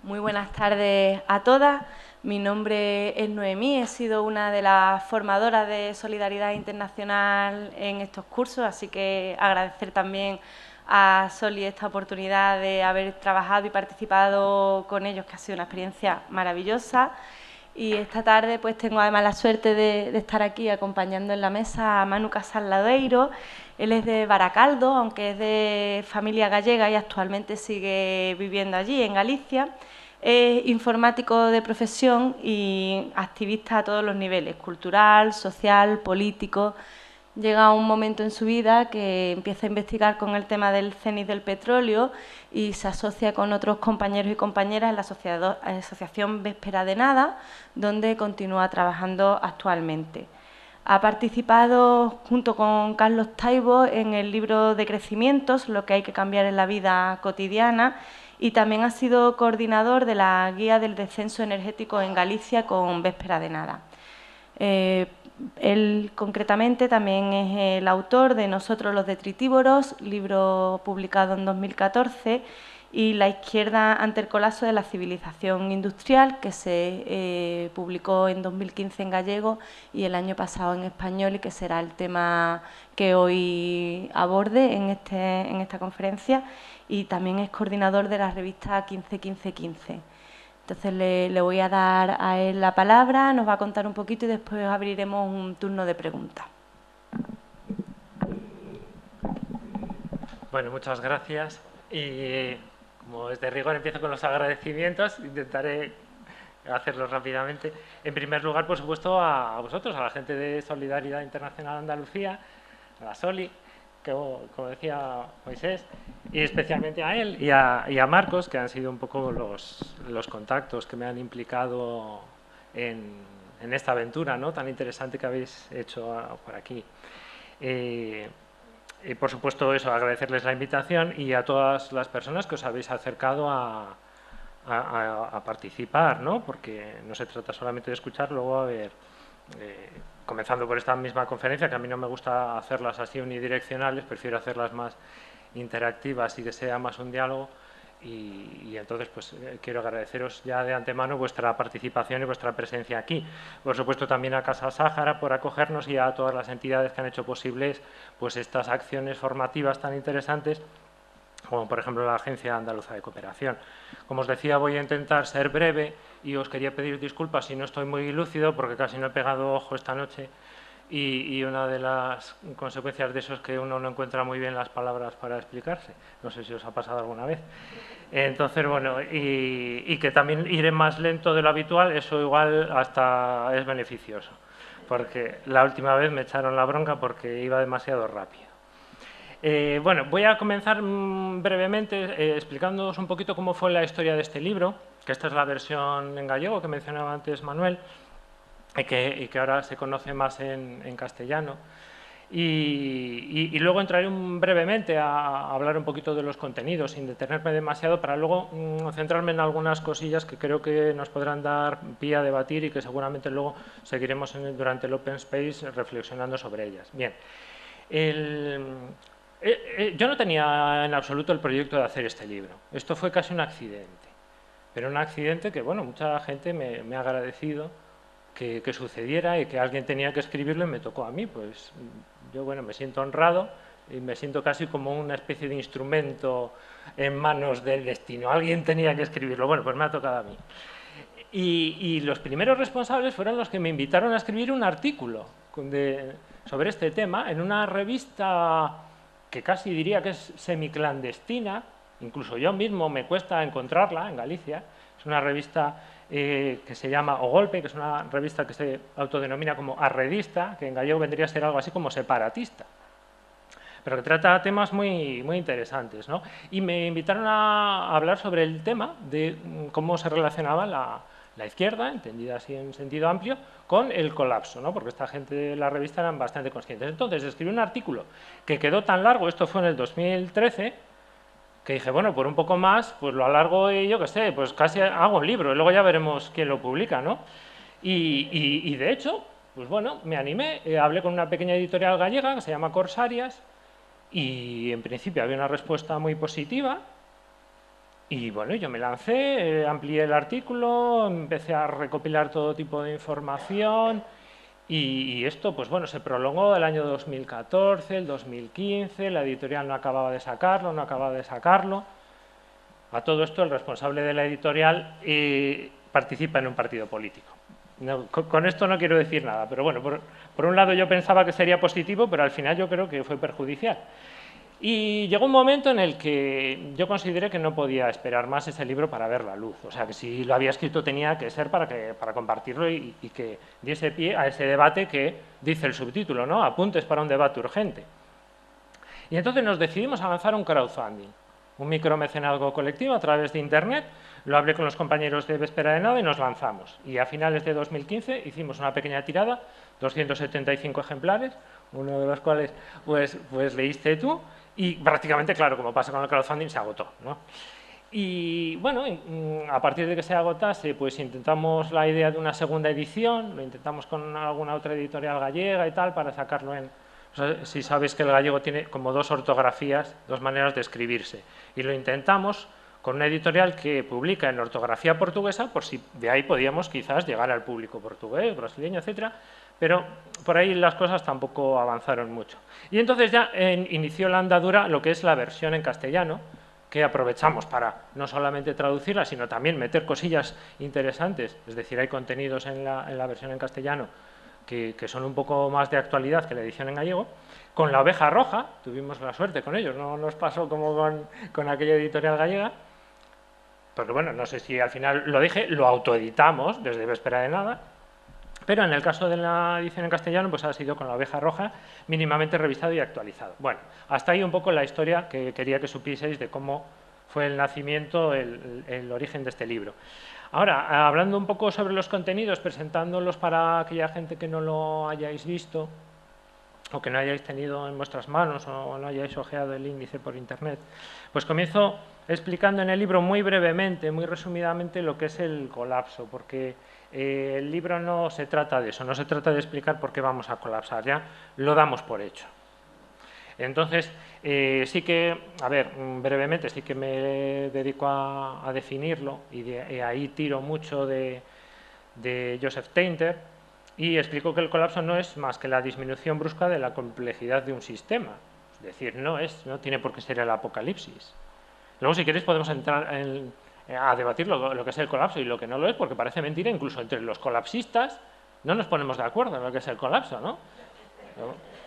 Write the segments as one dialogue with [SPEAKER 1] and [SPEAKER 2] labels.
[SPEAKER 1] Muy buenas tardes a todas. Mi nombre es Noemí, he sido una de las formadoras de Solidaridad Internacional en estos cursos, así que agradecer también a Soli esta oportunidad de haber trabajado y participado con ellos, que ha sido una experiencia maravillosa. Y esta tarde pues tengo además la suerte de estar aquí acompañando en la mesa a Manu Casal Ladeiro. Él es de Baracaldo, aunque es de familia gallega y actualmente sigue viviendo allí, en Galicia. Es informático de profesión y activista a todos los niveles, cultural, social, político. Llega un momento en su vida que empieza a investigar con el tema del cenit del petróleo y se asocia con otros compañeros y compañeras en la asociación Véspera de Nada, donde continúa trabajando actualmente. Ha participado junto con Carlos Taibo en el libro de crecimientos, lo que hay que cambiar en la vida cotidiana, y también ha sido coordinador de la guía del descenso energético en Galicia con Véspera de Nada. Él concretamente también es el autor de Nosotros los Detritívoros, libro publicado en 2014, y La izquierda ante el colapso de la civilización industrial, que se publicó en 2015 en gallego y el año pasado en español, y que será el tema que hoy aborde en esta conferencia, y también es coordinador de la revista 15-15-15. Entonces le voy a dar a él la palabra, nos va a contar un poquito y después abriremos un turno de preguntas.
[SPEAKER 2] Bueno, muchas gracias. Y como es de rigor, empiezo con los agradecimientos. Intentaré hacerlo rápidamente. En primer lugar, por supuesto, a vosotros, a la gente de Solidaridad Internacional Andalucía, a la Soli, que, como decía Moisés, y especialmente a él y a Marcos, que han sido un poco los contactos que me han implicado en esta aventura, ¿no?, tan interesante que habéis hecho por aquí. Y por supuesto eso, agradecerles la invitación y a todas las personas que os habéis acercado a participar, ¿no?, porque no se trata solamente de escuchar. Luego, a ver, comenzando por esta misma conferencia, que a mí no me gusta hacerlas así unidireccionales, prefiero hacerlas más interactivas y que sea más un diálogo. Y entonces pues quiero agradeceros ya de antemano vuestra participación y vuestra presencia aquí. Por supuesto también a Casa Sáhara por acogernos y a todas las entidades que han hecho posibles pues estas acciones formativas tan interesantes, como por ejemplo la Agencia Andaluza de Cooperación. Como os decía, voy a intentar ser breve y os quería pedir disculpas si no estoy muy lúcido, porque casi no he pegado ojo esta noche. Y una de las consecuencias de eso es que uno no encuentra muy bien las palabras para explicarse. No sé si os ha pasado alguna vez. Entonces, bueno, y que también iré más lento de lo habitual, eso igual hasta es beneficioso, porque la última vez me echaron la bronca porque iba demasiado rápido. Bueno, voy a comenzar brevemente explicándoos un poquito cómo fue la historia de este libro, que esta es la versión en gallego que mencionaba antes Manuel, y que ahora se conoce más en castellano. Y luego entraré brevemente a hablar un poquito de los contenidos, sin detenerme demasiado, para luego centrarme en algunas cosillas que creo que nos podrán dar pie a debatir y que seguramente luego seguiremos durante el Open Space reflexionando sobre ellas. Bien, yo no tenía en absoluto el proyecto de hacer este libro. Esto fue casi un accidente, pero un accidente que, bueno, mucha gente me ha agradecido que sucediera y que alguien tenía que escribirlo y me tocó a mí. Pues yo, bueno, me siento honrado y me siento casi como una especie de instrumento en manos del destino. Alguien tenía que escribirlo. Bueno, pues me ha tocado a mí. Y los primeros responsables fueron los que me invitaron a escribir un artículo sobre este tema en una revista que casi diría que es semiclandestina. Incluso yo mismo me cuesta encontrarla en Galicia. Es una revista que se llama O Golpe, que es una revista que se autodenomina como arredista, que en gallego vendría a ser algo así como separatista, pero que trata temas muy, muy interesantes, ¿no? Y me invitaron a hablar sobre el tema de cómo se relacionaba la izquierda, entendida así en sentido amplio, con el colapso, ¿no?, porque esta gente de la revista eran bastante conscientes. Entonces escribí un artículo que quedó tan largo, esto fue en el 2013, que dije, bueno, por un poco más, pues lo alargo y yo qué sé, pues casi hago un libro y luego ya veremos quién lo publica, ¿no? Y de hecho, pues bueno, me animé, hablé con una pequeña editorial gallega que se llama Corsarias y en principio había una respuesta muy positiva Y bueno, yo me lancé, amplié el artículo, empecé a recopilar todo tipo de información y esto, pues bueno, se prolongó el año 2014, el 2015, la editorial no acababa de sacarlo, no acababa de sacarlo. A todo esto, el responsable de la editorial participa en un partido político. No, con esto no quiero decir nada, pero bueno, por un lado yo pensaba que sería positivo, pero al final yo creo que fue perjudicial. Y llegó un momento en el que yo consideré que no podía esperar más ese libro para ver la luz. O sea, que si lo había escrito tenía que ser para compartirlo y que diese pie a ese debate que dice el subtítulo, ¿no? Apuntes para un debate urgente. Y entonces nos decidimos a lanzar un crowdfunding, un micromecenazgo colectivo a través de Internet. Lo hablé con los compañeros de Véspera de Nada y nos lanzamos. Y a finales de 2015 hicimos una pequeña tirada, 275 ejemplares, uno de los cuales pues leíste tú, y prácticamente, claro, como pasa con el crowdfunding, se agotó, ¿no? Y bueno, a partir de que se agotase, pues intentamos la idea de una segunda edición, lo intentamos con alguna otra editorial gallega y tal, para sacarlo en... O sea, si sabes que el gallego tiene como dos ortografías, dos maneras de escribirse, y lo intentamos con una editorial que publica en ortografía portuguesa, por si de ahí podíamos quizás llegar al público portugués, brasileño, etcétera, pero por ahí las cosas tampoco avanzaron mucho. Y entonces ya inició la andadura lo que es la versión en castellano, que aprovechamos para no solamente traducirla, sino también meter cosillas interesantes, es decir, hay contenidos en la versión en castellano que son un poco más de actualidad que la edición en gallego. Con La Oveja Roja, tuvimos la suerte con ellos, no nos pasó como con aquella editorial gallega, porque bueno, no sé si al final lo dije, lo autoeditamos desde Véspera de Nada, pero en el caso de la edición en castellano, pues ha sido con La Oveja Roja, mínimamente revisado y actualizado. Bueno, hasta ahí un poco la historia que quería que supieseis de cómo fue el nacimiento, el origen de este libro. Ahora, hablando un poco sobre los contenidos, presentándolos para aquella gente que no lo hayáis visto o que no hayáis tenido en vuestras manos o no hayáis ojeado el índice por internet, pues comienzo explicando en el libro muy brevemente, muy resumidamente, lo que es el colapso, porque el libro no se trata de eso, no se trata de explicar por qué vamos a colapsar, ya lo damos por hecho. Entonces, sí que, a ver, brevemente, sí que me dedico a definirlo y ahí tiro mucho de Joseph Tainter y explico que el colapso no es más que la disminución brusca de la complejidad de un sistema. Es decir, no tiene por qué ser el apocalipsis. Luego, si queréis, podemos entrar a debatir lo que es el colapso y lo que no lo es, porque parece mentira, incluso entre los colapsistas no nos ponemos de acuerdo en lo que es el colapso, ¿no?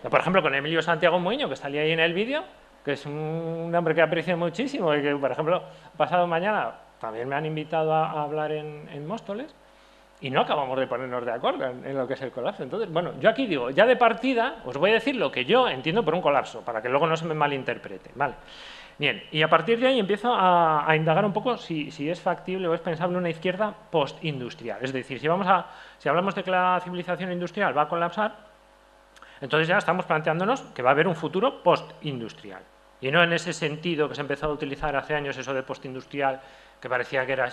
[SPEAKER 2] Por ejemplo, con Emilio Santiago Muiño, que salía ahí en el vídeo, que es un hombre que aprecio muchísimo y que, por ejemplo, pasado mañana también me han invitado a hablar en Móstoles y no acabamos de ponernos de acuerdo en lo que es el colapso. Entonces, bueno, yo aquí digo, ya de partida, os voy a decir lo que yo entiendo por un colapso, para que luego no se me malinterprete, ¿vale? Bien, y a partir de ahí empiezo a indagar un poco si es factible o es pensable una izquierda postindustrial. Es decir, si hablamos de que la civilización industrial va a colapsar, entonces ya estamos planteándonos que va a haber un futuro postindustrial. Y no en ese sentido que se empezó a utilizar hace años eso de postindustrial, que parecía que era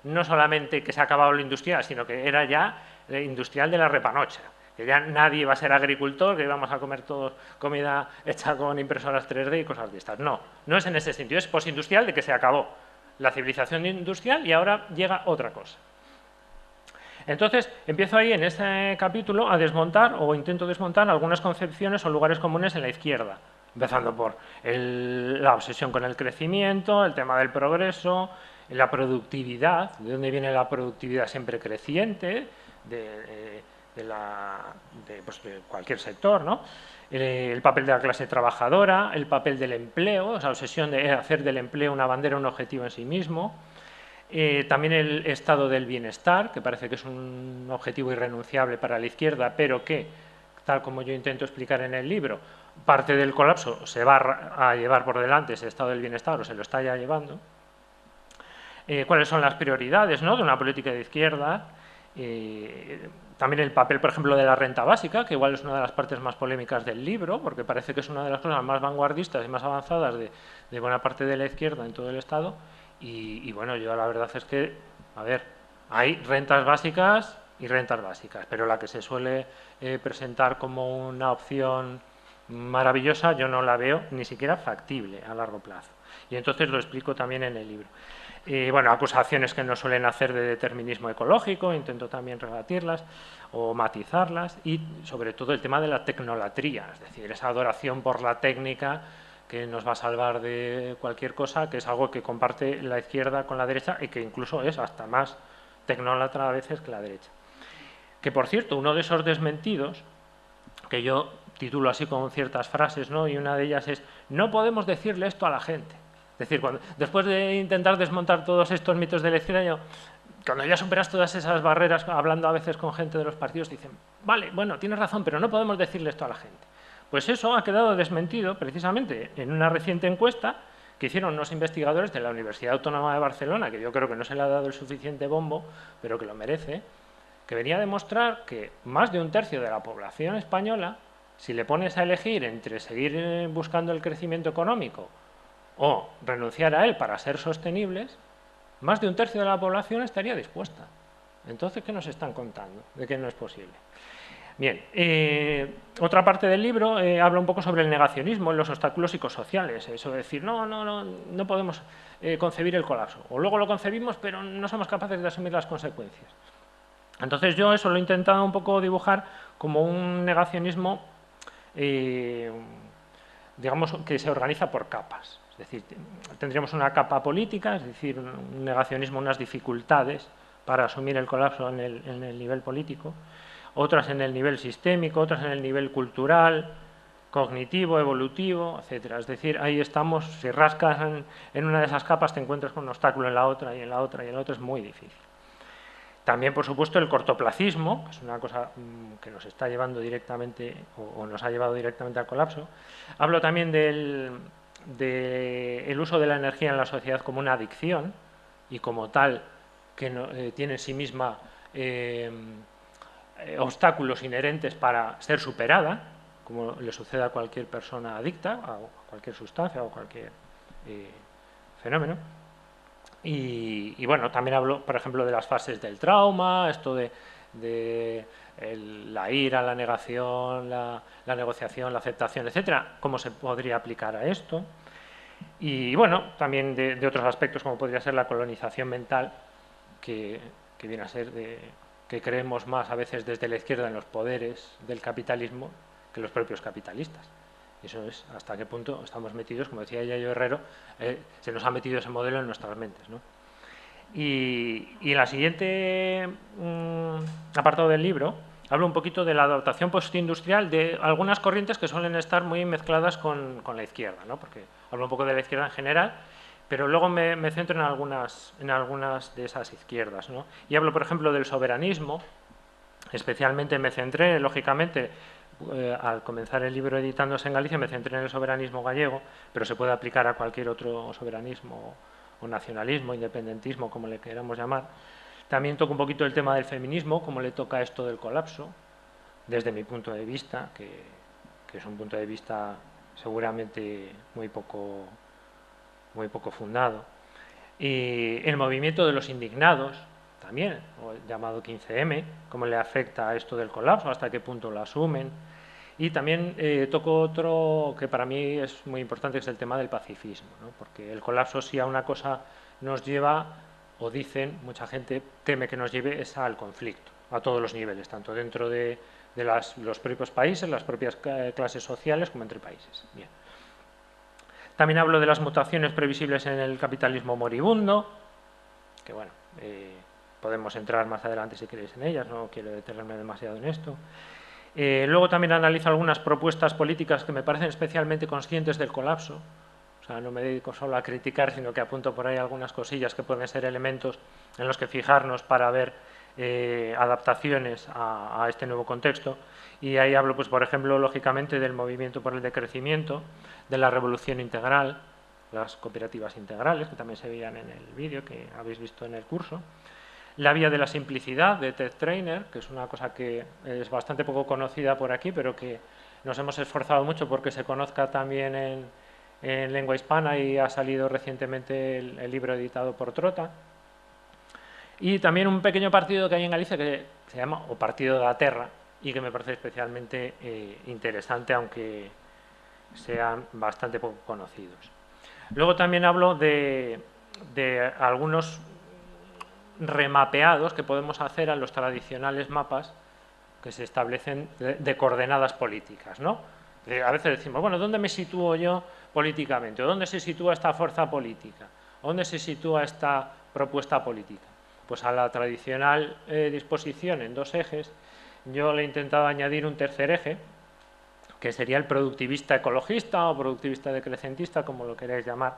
[SPEAKER 2] no solamente que se ha acabado lo industrial, sino que era ya industrial de la repanocha, que ya nadie va a ser agricultor, que íbamos a comer todos comida hecha con impresoras 3D y cosas de estas. No, no es en ese sentido, es postindustrial de que se acabó la civilización industrial y ahora llega otra cosa. Entonces, empiezo ahí en este capítulo a desmontar o intento desmontar algunas concepciones o lugares comunes en la izquierda, empezando por la obsesión con el crecimiento, el tema del progreso, la productividad, de dónde viene la productividad siempre creciente, de cualquier sector, ¿no? El papel de la clase trabajadora, el papel del empleo, esa obsesión de hacer del empleo una bandera, un objetivo en sí mismo. También el estado del bienestar, que parece que es un objetivo irrenunciable para la izquierda, pero que, tal como yo intento explicar en el libro, parte del colapso se va a llevar por delante ese estado del bienestar o se lo está ya llevando. ¿Cuáles son las prioridades, ¿no?, de una política de izquierda? También el papel, por ejemplo, de la renta básica, que igual es una de las partes más polémicas del libro, porque parece que es una de las cosas más vanguardistas y más avanzadas de buena parte de la izquierda en todo el Estado. Y bueno, yo la verdad es que, a ver, hay rentas básicas y rentas básicas, pero la que se suele presentar como una opción maravillosa, yo no la veo ni siquiera factible a largo plazo. Y entonces lo explico también en el libro. bueno, acusaciones que no suelen hacer de determinismo ecológico, intento también rebatirlas o matizarlas, y sobre todo el tema de la tecnolatría, es decir, esa adoración por la técnica que nos va a salvar de cualquier cosa, que es algo que comparte la izquierda con la derecha y que incluso es hasta más tecnólatra a veces que la derecha. Que, por cierto, uno de esos desmentidos, que yo titulo así con ciertas frases, ¿no? Y una de ellas es: no podemos decirle esto a la gente. Es decir, después de intentar desmontar todos estos mitos de la izquierda, cuando ya superas todas esas barreras, hablando a veces con gente de los partidos, dicen: vale, bueno, tienes razón, pero no podemos decirle esto a la gente. Pues eso ha quedado desmentido precisamente en una reciente encuesta que hicieron unos investigadores de la Universidad Autónoma de Barcelona, que yo creo que no se le ha dado el suficiente bombo, pero que lo merece, que venía a demostrar que más de un tercio de la población española, si le pones a elegir entre seguir buscando el crecimiento económico o renunciar a él para ser sostenibles, más de un tercio de la población estaría dispuesta. Entonces, ¿qué nos están contando de que no es posible? Bien, otra parte del libro habla un poco sobre el negacionismo, los obstáculos psicosociales, eso de decir, no podemos concebir el colapso, o luego lo concebimos pero no somos capaces de asumir las consecuencias. Entonces yo eso lo he intentado un poco dibujar como un negacionismo, digamos, que se organiza por capas. Es decir, tendríamos una capa política, es decir, un negacionismo, unas dificultades para asumir el colapso en el nivel político, otras en el nivel sistémico, otras en el nivel cultural, cognitivo, evolutivo, etcétera. Es decir, ahí estamos, si rascas en una de esas capas te encuentras con un obstáculo en la otra y en la otra y en la otra, es muy difícil. También, por supuesto, el cortoplacismo, que es una cosa que nos está llevando directamente o nos ha llevado directamente al colapso. Hablo también del uso de la energía en la sociedad como una adicción y como tal que tiene en sí misma obstáculos inherentes para ser superada, como le sucede a cualquier persona adicta, a cualquier sustancia o cualquier fenómeno. Y bueno, también hablo, por ejemplo, de las fases del trauma, esto de la ira, la negación, la negociación, la aceptación, etcétera, cómo se podría aplicar a esto. Y bueno, también de otros aspectos como podría ser la colonización mental, que viene a ser que creemos más a veces desde la izquierda en los poderes del capitalismo que los propios capitalistas. Y eso es hasta qué punto estamos metidos, como decía Yayo Herrero, se nos ha metido ese modelo en nuestras mentes, ¿no? Y en la siguiente apartado del libro hablo un poquito de la adaptación postindustrial de algunas corrientes que suelen estar muy mezcladas con la izquierda, ¿no? Porque hablo un poco de la izquierda en general, pero luego me centro en algunas de esas izquierdas, ¿no? Y hablo, por ejemplo, del soberanismo. Especialmente me centré, lógicamente, al comenzar el libro editándose en Galicia, me centré en el soberanismo gallego, pero se puede aplicar a cualquier otro soberanismo o nacionalismo, independentismo, como le queramos llamar. También toco un poquito el tema del feminismo, cómo le toca esto del colapso, desde mi punto de vista, que es un punto de vista seguramente muy poco fundado. Y el movimiento de los indignados, también, o el llamado 15M, cómo le afecta a esto del colapso, hasta qué punto lo asumen. Y también toco otro que para mí es muy importante, que es el tema del pacifismo, ¿no? Porque el colapso, si a una cosa nos lleva, o dicen, mucha gente teme que nos lleve, es al conflicto, a todos los niveles, tanto dentro de los propios países, las propias clases sociales, como entre países. Bien. También hablo de las mutaciones previsibles en el capitalismo moribundo, que bueno, podemos entrar más adelante si queréis en ellas, no quiero detenerme demasiado en esto. Luego también analizo algunas propuestas políticas que me parecen especialmente conscientes del colapso. O sea, no me dedico solo a criticar, sino que apunto por ahí algunas cosillas que pueden ser elementos en los que fijarnos para ver adaptaciones a este nuevo contexto. Y ahí hablo, pues, por ejemplo, lógicamente, del movimiento por el decrecimiento, de la revolución integral, las cooperativas integrales, que también se veían en el vídeo que habéis visto en el curso. La vía de la simplicidad, de Ted Trainer, que es una cosa que es bastante poco conocida por aquí, pero que nos hemos esforzado mucho porque se conozca también en lengua hispana, y ha salido recientemente el libro editado por Trota. Y también un pequeño partido que hay en Galicia que se llama o Partido da Terra, y que me parece especialmente interesante, aunque sean bastante poco conocidos. Luego también hablo de de algunos remapeados que podemos hacer a los tradicionales mapas que se establecen de coordenadas políticas, ¿no? A veces decimos, bueno, ¿dónde me sitúo yo políticamente? ¿O dónde se sitúa esta fuerza política? ¿O dónde se sitúa esta propuesta política? Pues a la tradicional disposición en dos ejes, yo le he intentado añadir un tercer eje, que sería el productivista ecologista o productivista decrecentista, como lo queráis llamar,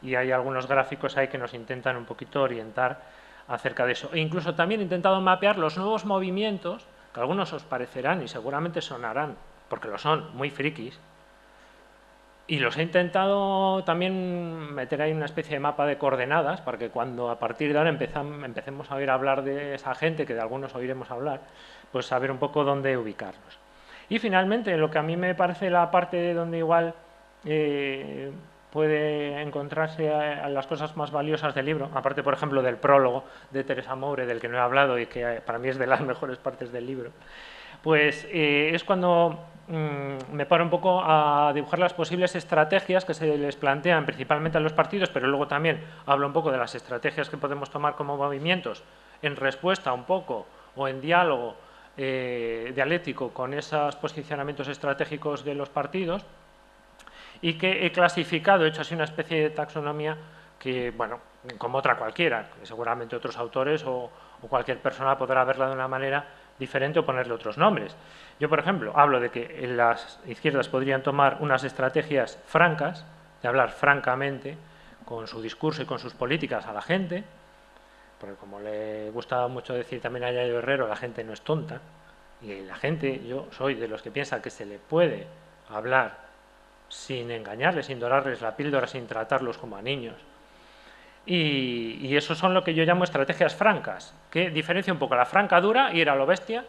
[SPEAKER 2] y hay algunos gráficos ahí que nos intentan un poquito orientar acerca de eso. E incluso también he intentado mapear los nuevos movimientos, que algunos os parecerán y seguramente sonarán, porque lo son, muy frikis, y los he intentado también meter ahí una especie de mapa de coordenadas, para que cuando a partir de ahora empecemos a oír hablar de esa gente, que de algunos oiremos hablar, pues saber un poco dónde ubicarlos. Y finalmente, lo que a mí me parece la parte donde igual puede encontrarse a las cosas más valiosas del libro, aparte, por ejemplo, del prólogo de Teresa Moure, del que no he hablado y que para mí es de las mejores partes del libro, pues es cuando me paro un poco a dibujar las posibles estrategias que se les plantean principalmente a los partidos, pero luego también hablo un poco de las estrategias que podemos tomar como movimientos en respuesta un poco o en diálogo dialéctico con esos posicionamientos estratégicos de los partidos, y que he clasificado, he hecho así una especie de taxonomía que, bueno, como otra cualquiera, que seguramente otros autores o cualquier persona podrá verla de una manera diferente o ponerle otros nombres. Yo, por ejemplo, hablo de que las izquierdas podrían tomar unas estrategias francas, de hablar francamente con su discurso y con sus políticas a la gente, porque como le gustaba mucho decir también a Yayo Herrero, la gente no es tonta, y la gente, yo soy de los que piensa que se le puede hablar sin engañarles, sin dorarles la píldora, sin tratarlos como a niños. Y eso son lo que yo llamo estrategias francas, que diferencia un poco la franca dura, ir a lo bestia,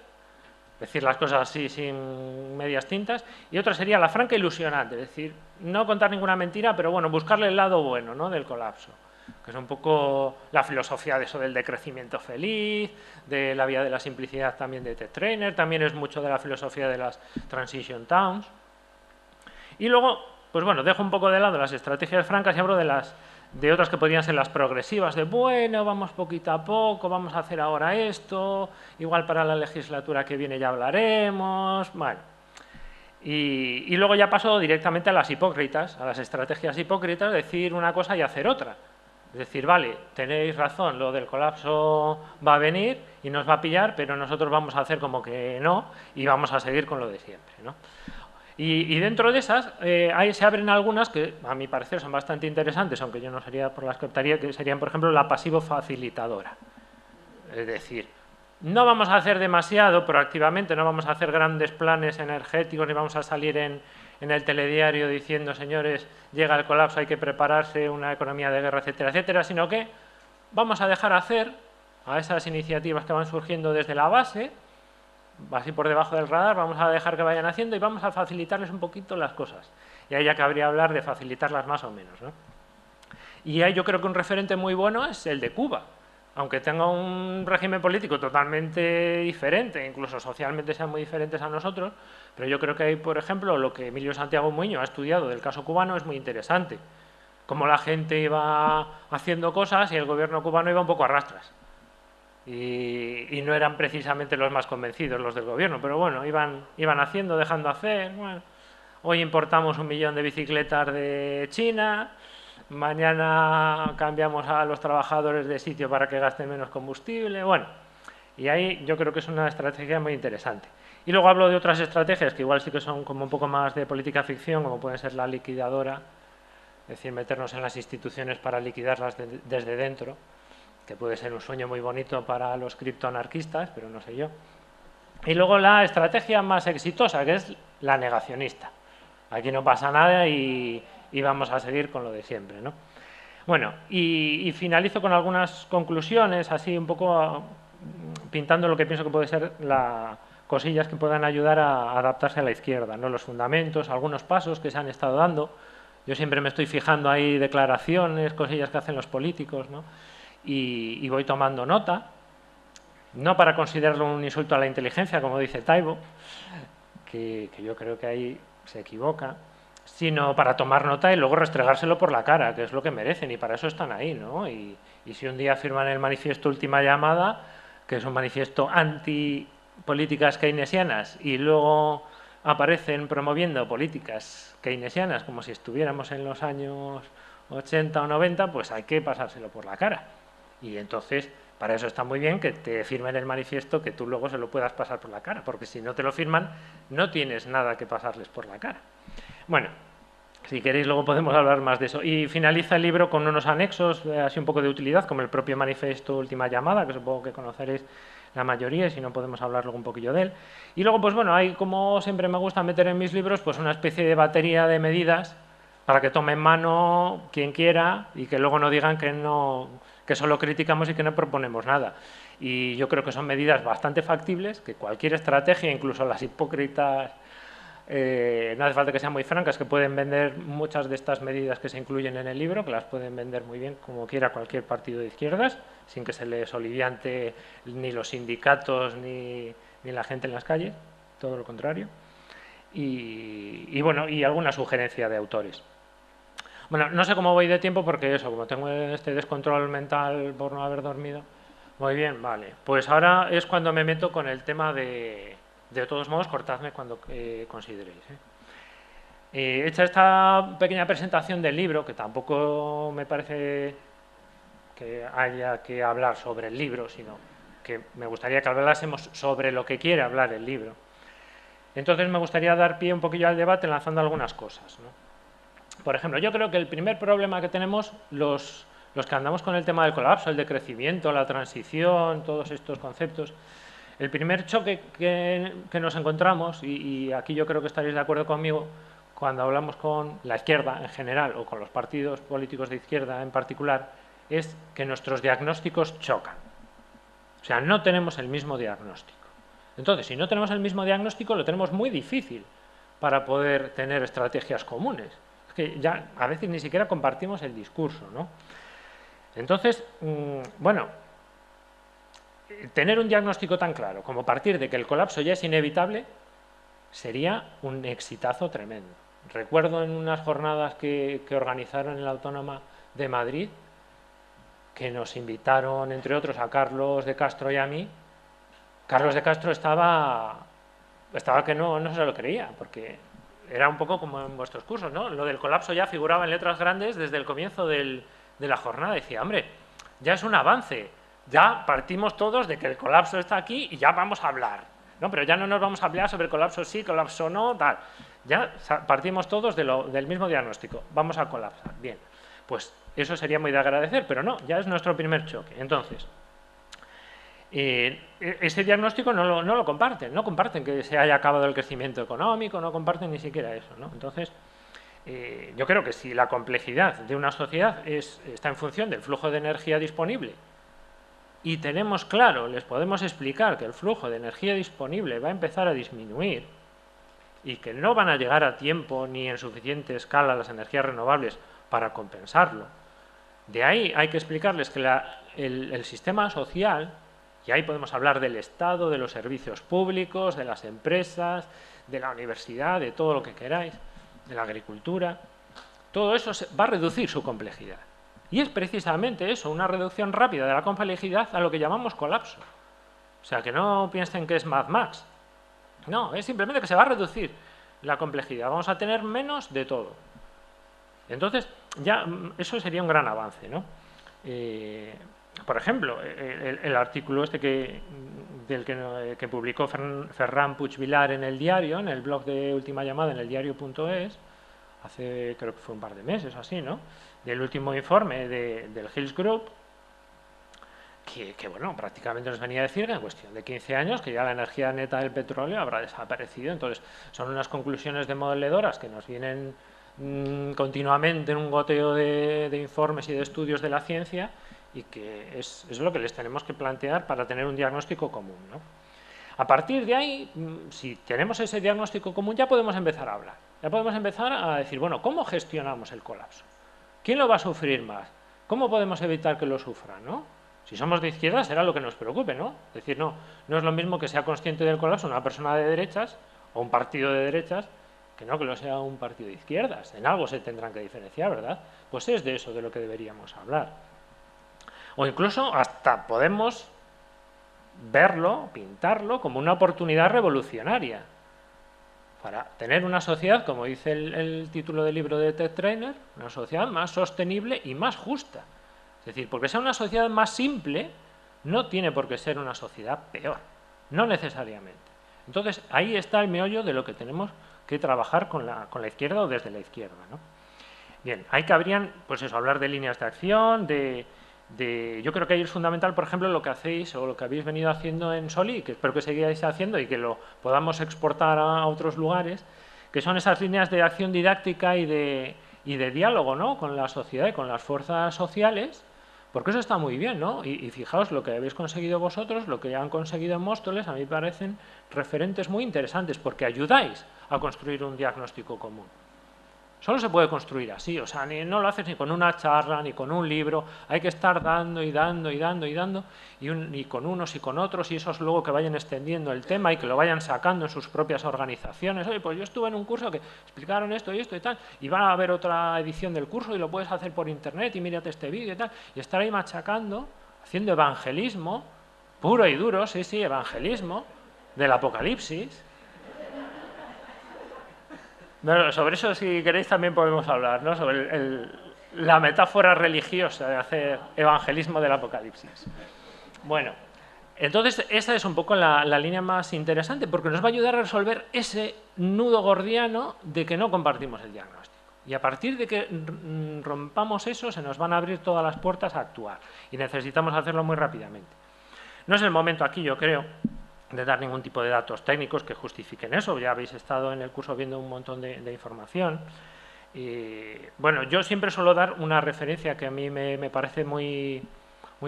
[SPEAKER 2] decir las cosas así sin medias tintas, y otra sería la franca ilusionante, es decir, no contar ninguna mentira, pero bueno, buscarle el lado bueno, ¿no?, del colapso, que es un poco la filosofía de eso del decrecimiento feliz, de la vía de la simplicidad también de Ted Trainer, también es mucho de la filosofía de las transition towns. Y luego, pues bueno, dejo un poco de lado las estrategias francas y hablo de otras que podrían ser las progresivas, de bueno, vamos poquito a poco, vamos a hacer ahora esto, igual para la legislatura que viene ya hablaremos, bueno. Y luego ya paso directamente a las hipócritas, a las estrategias hipócritas, decir una cosa y hacer otra. Es decir, vale, tenéis razón, lo del colapso va a venir y nos va a pillar, pero nosotros vamos a hacer como que no y vamos a seguir con lo de siempre, ¿no? Y dentro de esas, ahí se abren algunas que, a mi parecer, son bastante interesantes, aunque yo no sería por las que optaría, que serían, por ejemplo, la pasivo-facilitadora. Es decir, no vamos a hacer demasiado proactivamente, no vamos a hacer grandes planes energéticos, ni vamos a salir en el telediario diciendo, señores, llega el colapso, hay que prepararse, una economía de guerra, etcétera, etcétera, sino que vamos a dejar hacer a esas iniciativas que van surgiendo desde la base, así por debajo del radar, vamos a dejar que vayan haciendo y vamos a facilitarles un poquito las cosas. Y ahí ya cabría hablar de facilitarlas más o menos, ¿no? Y ahí yo creo que un referente muy bueno es el de Cuba, aunque tenga un régimen político totalmente diferente, incluso socialmente sean muy diferentes a nosotros, pero yo creo que ahí, por ejemplo, lo que Emilio Santiago Muñoz ha estudiado del caso cubano es muy interesante. Cómo la gente iba haciendo cosas y el gobierno cubano iba un poco a rastras. Y no eran precisamente los más convencidos los del gobierno, pero bueno, iban haciendo, dejando hacer. Bueno, hoy importamos 1 millón de bicicletas de China, mañana cambiamos a los trabajadores de sitio para que gasten menos combustible, bueno, y ahí yo creo que es una estrategia muy interesante. Y luego hablo de otras estrategias que igual sí que son como un poco más de política ficción, como puede ser la liquidadora, es decir, meternos en las instituciones para liquidarlas desde dentro, que puede ser un sueño muy bonito para los criptoanarquistas, pero no sé yo. Y luego la estrategia más exitosa, que es la negacionista. Aquí no pasa nada y vamos a seguir con lo de siempre, ¿no? Bueno, y finalizo con algunas conclusiones, así un poco pintando lo que pienso que puede ser las cosillas que puedan ayudar a adaptarse a la izquierda, ¿no? Los fundamentos, algunos pasos que se han estado dando. Yo siempre me estoy fijando ahí declaraciones, cosillas que hacen los políticos, ¿no? Y voy tomando nota, no para considerarlo un insulto a la inteligencia, como dice Taibo, que yo creo que ahí se equivoca, sino para tomar nota y luego restregárselo por la cara, que es lo que merecen, y para eso están ahí, ¿no? Y si un día firman el manifiesto Última Llamada, que es un manifiesto anti-políticas keynesianas, y luego aparecen promoviendo políticas keynesianas como si estuviéramos en los años 80 o 90, pues hay que pasárselo por la cara. Y entonces, para eso está muy bien que te firmen el manifiesto, que tú luego se lo puedas pasar por la cara, porque si no te lo firman, no tienes nada que pasarles por la cara. Bueno, si queréis luego podemos hablar más de eso. Y finaliza el libro con unos anexos, así un poco de utilidad, como el propio manifiesto Última Llamada, que supongo que conoceréis la mayoría, y si no podemos hablar luego un poquillo de él. Y luego, pues bueno, hay, como siempre me gusta meter en mis libros, pues una especie de batería de medidas para que tome en mano quien quiera y que luego no digan que solo criticamos y que no proponemos nada. Y yo creo que son medidas bastante factibles, que cualquier estrategia, incluso las hipócritas, no hace falta que sean muy francas, que pueden vender muchas de estas medidas que se incluyen en el libro, que las pueden vender muy bien como quiera cualquier partido de izquierdas, sin que se les oliviante ni los sindicatos ni la gente en las calles, todo lo contrario. Y bueno, y alguna sugerencia de autores. Bueno, no sé cómo voy de tiempo porque eso, como tengo este descontrol mental por no haber dormido. Muy bien, vale. Pues ahora es cuando me meto con el tema de... De todos modos, cortadme cuando consideréis. Hecha esta pequeña presentación del libro, que tampoco me parece que haya que hablar sobre el libro, sino que me gustaría que hablásemos sobre lo que quiere hablar el libro. Entonces me gustaría dar pie un poquillo al debate lanzando algunas cosas, ¿no? Por ejemplo, yo creo que el primer problema que tenemos los que andamos con el tema del colapso, el decrecimiento, la transición, todos estos conceptos, el primer choque que nos encontramos, y aquí yo creo que estaréis de acuerdo conmigo, cuando hablamos con la izquierda en general o con los partidos políticos de izquierda en particular, es que nuestros diagnósticos chocan. O sea, no tenemos el mismo diagnóstico. Entonces, si no tenemos el mismo diagnóstico, lo tenemos muy difícil para poder tener estrategias comunes. Es que ya a veces ni siquiera compartimos el discurso, ¿no? Entonces, bueno, tener un diagnóstico tan claro como partir de que el colapso ya es inevitable sería un exitazo tremendo. Recuerdo en unas jornadas que organizaron en la Autónoma de Madrid, que nos invitaron, entre otros, a Carlos de Castro y a mí. Carlos de Castro estaba que no se lo creía, porque era un poco como en vuestros cursos, ¿no? Lo del colapso ya figuraba en letras grandes desde el comienzo de la jornada. Decía, hombre, ya es un avance, ya partimos todos de que el colapso está aquí y ya vamos a hablar, ¿no? Pero ya no nos vamos a hablar sobre el colapso sí, colapso no, tal. Ya partimos todos del mismo diagnóstico, vamos a colapsar. Bien, pues eso sería muy de agradecer, pero no, ya es nuestro primer choque. Entonces, ese diagnóstico no lo comparten, no comparten que se haya acabado el crecimiento económico, no comparten ni siquiera eso, ¿no? Entonces, yo creo que si la complejidad de una sociedad está en función del flujo de energía disponible y tenemos claro, les podemos explicar que el flujo de energía disponible va a empezar a disminuir y que no van a llegar a tiempo ni en suficiente escala las energías renovables para compensarlo, de ahí hay que explicarles que el sistema social, y ahí podemos hablar del Estado, de los servicios públicos, de las empresas, de la universidad, de todo lo que queráis, de la agricultura, todo eso va a reducir su complejidad. Y es precisamente eso, una reducción rápida de la complejidad a lo que llamamos colapso. O sea, que no piensen que es Mad Max. No, es simplemente que se va a reducir la complejidad. Vamos a tener menos de todo. Entonces, ya eso sería un gran avance, ¿no? Por ejemplo, el artículo este que publicó Ferran Puigvilar en el diario, en el blog de Última Llamada, en el diario.es, hace creo que fue un par de meses o así, ¿no? Del último informe del Hills Group, que bueno, prácticamente nos venía a decir que en cuestión de 15 años que ya la energía neta del petróleo habrá desaparecido. Entonces, son unas conclusiones demoledoras que nos vienen continuamente en un goteo de informes y de estudios de la ciencia, y que es lo que les tenemos que plantear para tener un diagnóstico común, ¿no? A partir de ahí, si tenemos ese diagnóstico común, ya podemos empezar a hablar. Ya podemos empezar a decir, bueno, ¿cómo gestionamos el colapso? ¿Quién lo va a sufrir más? ¿Cómo podemos evitar que lo sufra, ¿no? Si somos de izquierda será lo que nos preocupe, ¿no? Es decir, no es lo mismo que sea consciente del colapso una persona de derechas o un partido de derechas que no que lo sea un partido de izquierdas, en algo se tendrán que diferenciar, ¿verdad? Pues es de eso de lo que deberíamos hablar. O incluso hasta podemos verlo, pintarlo como una oportunidad revolucionaria para tener una sociedad, como dice el título del libro de Ted Trainer, una sociedad más sostenible y más justa. Es decir, porque sea una sociedad más simple, no tiene por qué ser una sociedad peor, no necesariamente. Entonces, ahí está el meollo de lo que tenemos que trabajar con la izquierda o desde la izquierda, ¿no? Bien, ahí cabrían, pues eso, hablar de líneas de acción, yo creo que ahí es fundamental, por ejemplo, lo que hacéis o lo que habéis venido haciendo en Soli, que espero que sigáis haciendo y que lo podamos exportar a otros lugares, que son esas líneas de acción didáctica y de diálogo, ¿no?, con la sociedad y con las fuerzas sociales, porque eso está muy bien, ¿no? Y fijaos lo que habéis conseguido vosotros, lo que han conseguido en Móstoles, a mí me parecen referentes muy interesantes, porque ayudáis a construir un diagnóstico común. Solo se puede construir así, o sea, no lo haces ni con una charla, ni con un libro, hay que estar dando y dando y dando y dando, y con unos y con otros, y esos luego que vayan extendiendo el tema y que lo vayan sacando en sus propias organizaciones. Oye, pues yo estuve en un curso que explicaron esto y esto y tal, y va a haber otra edición del curso y lo puedes hacer por internet y mírate este vídeo y tal, y estar ahí machacando, haciendo evangelismo, puro y duro, sí, sí, evangelismo, del Apocalipsis. Bueno, sobre eso, si queréis, también podemos hablar, ¿no?, sobre la metáfora religiosa de hacer evangelismo del Apocalipsis. Bueno, entonces esa es un poco la línea más interesante, porque nos va a ayudar a resolver ese nudo gordiano de que no compartimos el diagnóstico. Y a partir de que rompamos eso, se nos van a abrir todas las puertas a actuar. Y necesitamos hacerlo muy rápidamente. No es el momento aquí, yo creo, de dar ningún tipo de datos técnicos que justifiquen eso. Ya habéis estado en el curso viendo un montón de información. Y, bueno, yo siempre suelo dar una referencia que a mí me parece muy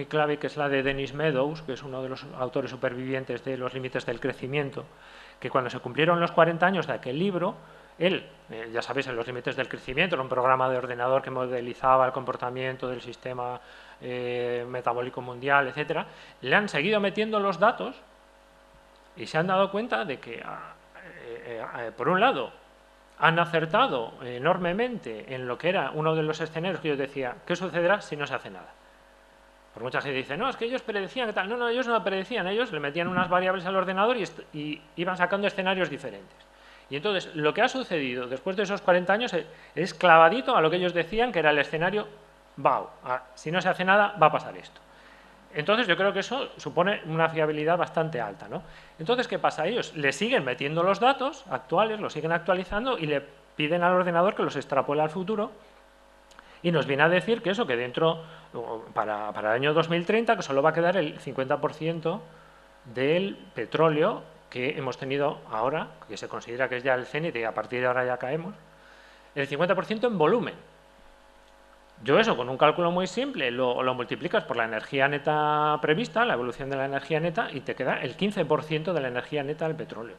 [SPEAKER 2] clave, que es la de Dennis Meadows, que es uno de los autores supervivientes de Los límites del crecimiento, que cuando se cumplieron los 40 años de aquel libro, él, ya sabéis, en Los límites del crecimiento, era un programa de ordenador que modelizaba el comportamiento del sistema metabólico mundial, etcétera, le han seguido metiendo los datos y se han dado cuenta de que, por un lado, han acertado enormemente en lo que era uno de los escenarios que yo decía, ¿qué sucederá si no se hace nada? Por mucha gente dice, no, es que ellos predecían que tal. No, ellos no predecían, ellos le metían unas variables al ordenador y iban sacando escenarios diferentes. Y entonces, lo que ha sucedido después de esos 40 años es clavadito a lo que ellos decían que era el escenario, si no se hace nada, va a pasar esto. Entonces yo creo que eso supone una fiabilidad bastante alta, ¿no? Entonces, ¿qué pasa? Ellos le siguen metiendo los datos actuales, los siguen actualizando y le piden al ordenador que los extrapole al futuro y nos viene a decir que eso, que dentro, para el año 2030, que solo va a quedar el 50% del petróleo que hemos tenido ahora, que se considera que es ya el cenit y a partir de ahora ya caemos, el 50% en volumen. Yo eso, con un cálculo muy simple, lo multiplicas por la energía neta prevista, la evolución de la energía neta, y te queda el 15% de la energía neta del petróleo.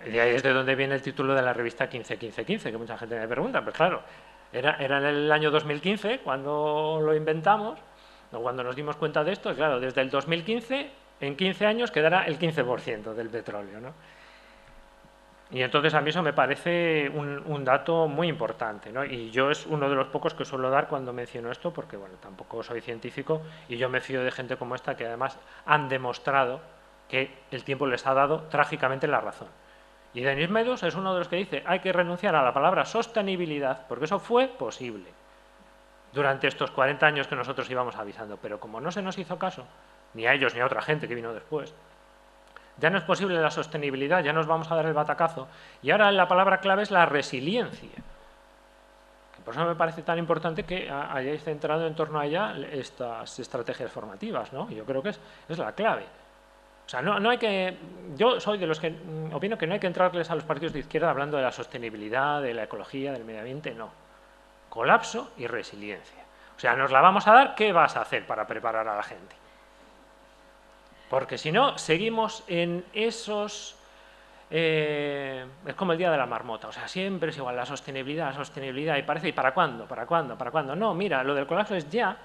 [SPEAKER 2] Y ahí es de donde viene el título de la revista 15-15-15, que mucha gente me pregunta. Pues claro, era en el año 2015 cuando lo inventamos, o cuando nos dimos cuenta de esto, y claro, desde el 2015, en 15 años, quedará el 15% del petróleo, ¿no? Y entonces a mí eso me parece un dato muy importante, ¿no? Y yo es uno de los pocos que suelo dar cuando menciono esto, porque bueno, tampoco soy científico y yo me fío de gente como esta que además han demostrado que el tiempo les ha dado trágicamente la razón. Y Dennis Meadows es uno de los que dice hay que renunciar a la palabra sostenibilidad porque eso fue posible durante estos 40 años que nosotros íbamos avisando, pero como no se nos hizo caso, ni a ellos ni a otra gente que vino después, ya no es posible la sostenibilidad, ya nos vamos a dar el batacazo. Y ahora la palabra clave es la resiliencia. Por eso me parece tan importante que hayáis centrado en torno a ella estas estrategias formativas, ¿no? Yo creo que es la clave. O sea, no hay que... Yo soy de los que opino que no hay que entrarles a los partidos de izquierda hablando de la sostenibilidad, de la ecología, del medio ambiente, no. Colapso y resiliencia. O sea, nos la vamos a dar, ¿qué vas a hacer para preparar a la gente? Porque si no, seguimos en esos... es como el día de la marmota, o sea, siempre es igual, la sostenibilidad, y parece, ¿y para cuándo? ¿Para cuándo? ¿Para cuándo? No, mira, lo del colapso es ya,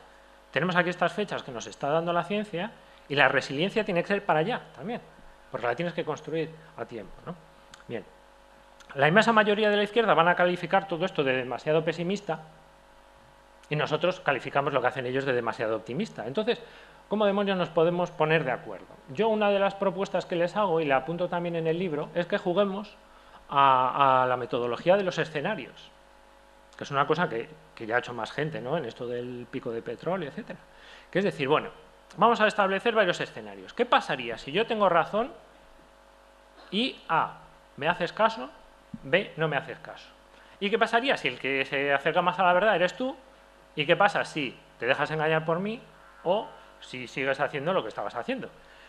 [SPEAKER 2] tenemos aquí estas fechas que nos está dando la ciencia, y la resiliencia tiene que ser para allá también, porque la tienes que construir a tiempo, ¿no? Bien. La inmensa mayoría de la izquierda van a calificar todo esto de demasiado pesimista y nosotros calificamos lo que hacen ellos de demasiado optimista. Entonces, ¿cómo demonios nos podemos poner de acuerdo? Yo una de las propuestas que les hago, y la apunto también en el libro, es que juguemos a la metodología de los escenarios, que es una cosa que ya ha hecho más gente, ¿no?, en esto del pico de petróleo, etcétera. Que es decir, bueno, vamos a establecer varios escenarios. ¿Qué pasaría si yo tengo razón y A, me haces caso, B, no me haces caso? ¿Y qué pasaría si el que se acerca más a la verdad eres tú? ¿Y qué pasa si te dejas engañar por mí o si sigues haciendo lo que estabas haciendo?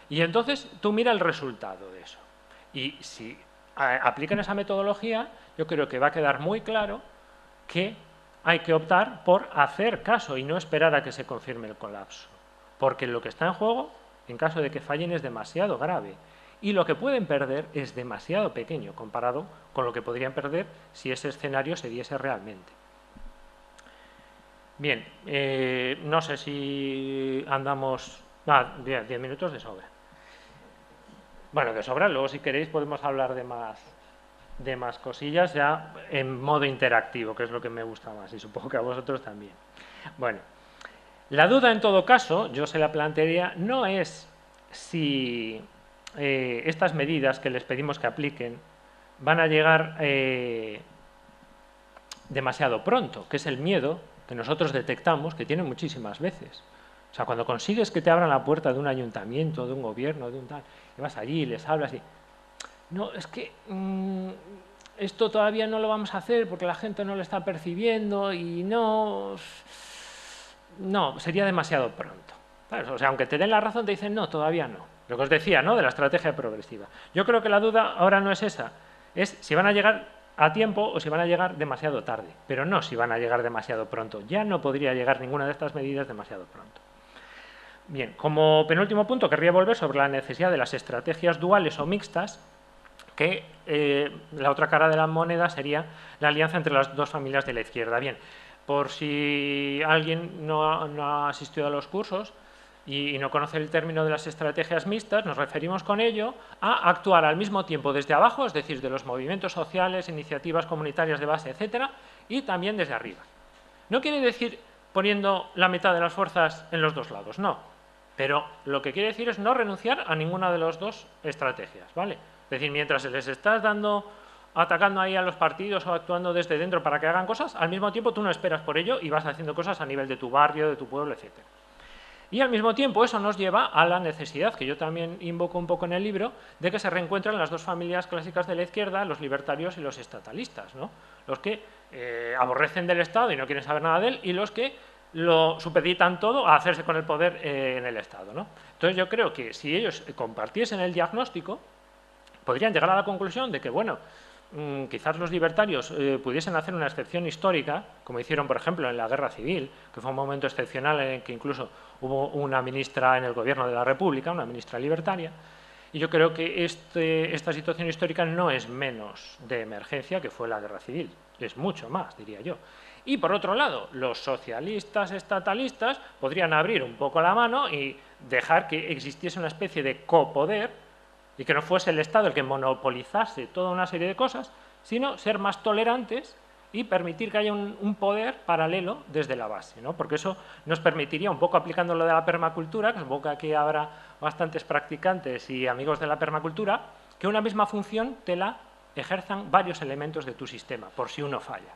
[SPEAKER 2] Y entonces tú mira el resultado de eso. Y si aplican esa metodología, yo creo que va a quedar muy claro que hay que optar por hacer caso y no esperar a que se confirme el colapso. Porque lo que está en juego, en caso de que fallen, es demasiado grave. Y lo que pueden perder es demasiado pequeño comparado con lo que podrían perder si ese escenario se diese realmente. Bien, no sé si andamos... 10 minutos de sobra. Bueno, de sobra, luego si queréis podemos hablar de más cosillas ya en modo interactivo, que es lo que me gusta más y supongo que a vosotros también. Bueno, la duda en todo caso, yo se la plantearía, no es si estas medidas que les pedimos que apliquen van a llegar demasiado pronto, que es el miedo que nosotros detectamos que tienen muchísimas veces. O sea, cuando consigues que te abran la puerta de un ayuntamiento, de un gobierno, de un tal, y vas allí y les hablas y... No, es que esto todavía no lo vamos a hacer porque la gente no lo está percibiendo y no, sería demasiado pronto. ¿Sabes? O sea, aunque te den la razón, te dicen no, todavía no. Lo que os decía, ¿no?, de la estrategia progresiva. Yo creo que la duda ahora no es esa, es si van a llegar a tiempo o si van a llegar demasiado tarde, pero no si van a llegar demasiado pronto. Ya no podría llegar ninguna de estas medidas demasiado pronto. Bien, como penúltimo punto, querría volver sobre la necesidad de las estrategias duales o mixtas, que la otra cara de la moneda sería la alianza entre las dos familias de la izquierda. Bien, por si alguien no ha asistido a los cursos y no conoce el término de las estrategias mixtas, nos referimos con ello a actuar al mismo tiempo desde abajo, es decir, de los movimientos sociales, iniciativas comunitarias de base, etcétera, y también desde arriba. No quiere decir poniendo la mitad de las fuerzas en los dos lados, no. Pero lo que quiere decir es no renunciar a ninguna de las dos estrategias, ¿vale? Es decir, mientras les estás atacando ahí a los partidos o actuando desde dentro para que hagan cosas, al mismo tiempo tú no esperas por ello y vas haciendo cosas a nivel de tu barrio, de tu pueblo, etcétera. Y al mismo tiempo eso nos lleva a la necesidad, que yo también invoco un poco en el libro, de que se reencuentren las dos familias clásicas de la izquierda, los libertarios y los estatalistas, ¿no? Los que aborrecen del Estado y no quieren saber nada de él, y los que lo supeditan todo a hacerse con el poder en el Estado, ¿no? Entonces yo creo que si ellos compartiesen el diagnóstico, podrían llegar a la conclusión de que, bueno, quizás los libertarios pudiesen hacer una excepción histórica, como hicieron, por ejemplo, en la Guerra Civil, que fue un momento excepcional en el que incluso hubo una ministra en el Gobierno de la República, una ministra libertaria, y yo creo que esta situación histórica no es menos de emergencia que fue la Guerra Civil, es mucho más, diría yo. Y, por otro lado, los socialistas estatalistas podrían abrir un poco la mano y dejar que existiese una especie de copoder y que no fuese el Estado el que monopolizase toda una serie de cosas, sino ser más tolerantes y permitir que haya un poder paralelo desde la base, ¿no? Porque eso nos permitiría, un poco aplicando lo de la permacultura, que supongo que aquí habrá bastantes practicantes y amigos de la permacultura, que una misma función te la ejerzan varios elementos de tu sistema, por si uno falla.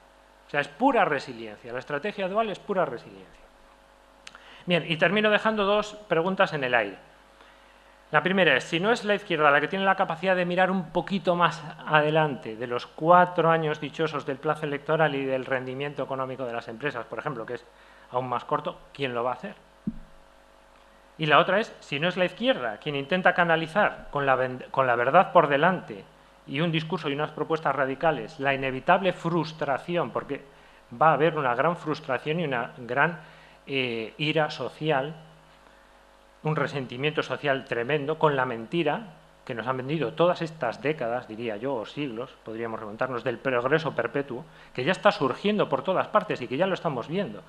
[SPEAKER 2] O sea, es pura resiliencia, la estrategia dual es pura resiliencia. Bien, y termino dejando dos preguntas en el aire. La primera es, si no es la izquierda la que tiene la capacidad de mirar un poquito más adelante de los 4 años dichosos del plazo electoral y del rendimiento económico de las empresas, por ejemplo, que es aún más corto, ¿quién lo va a hacer? Y la otra es, si no es la izquierda quien intenta canalizar con la verdad por delante y un discurso y unas propuestas radicales la inevitable frustración, porque va a haber una gran frustración y una gran ira social, un resentimiento social tremendo con la mentira que nos han vendido todas estas décadas, diría yo, o siglos, podríamos remontarnos, del progreso perpetuo, que ya está surgiendo por todas partes y que ya lo estamos viendo.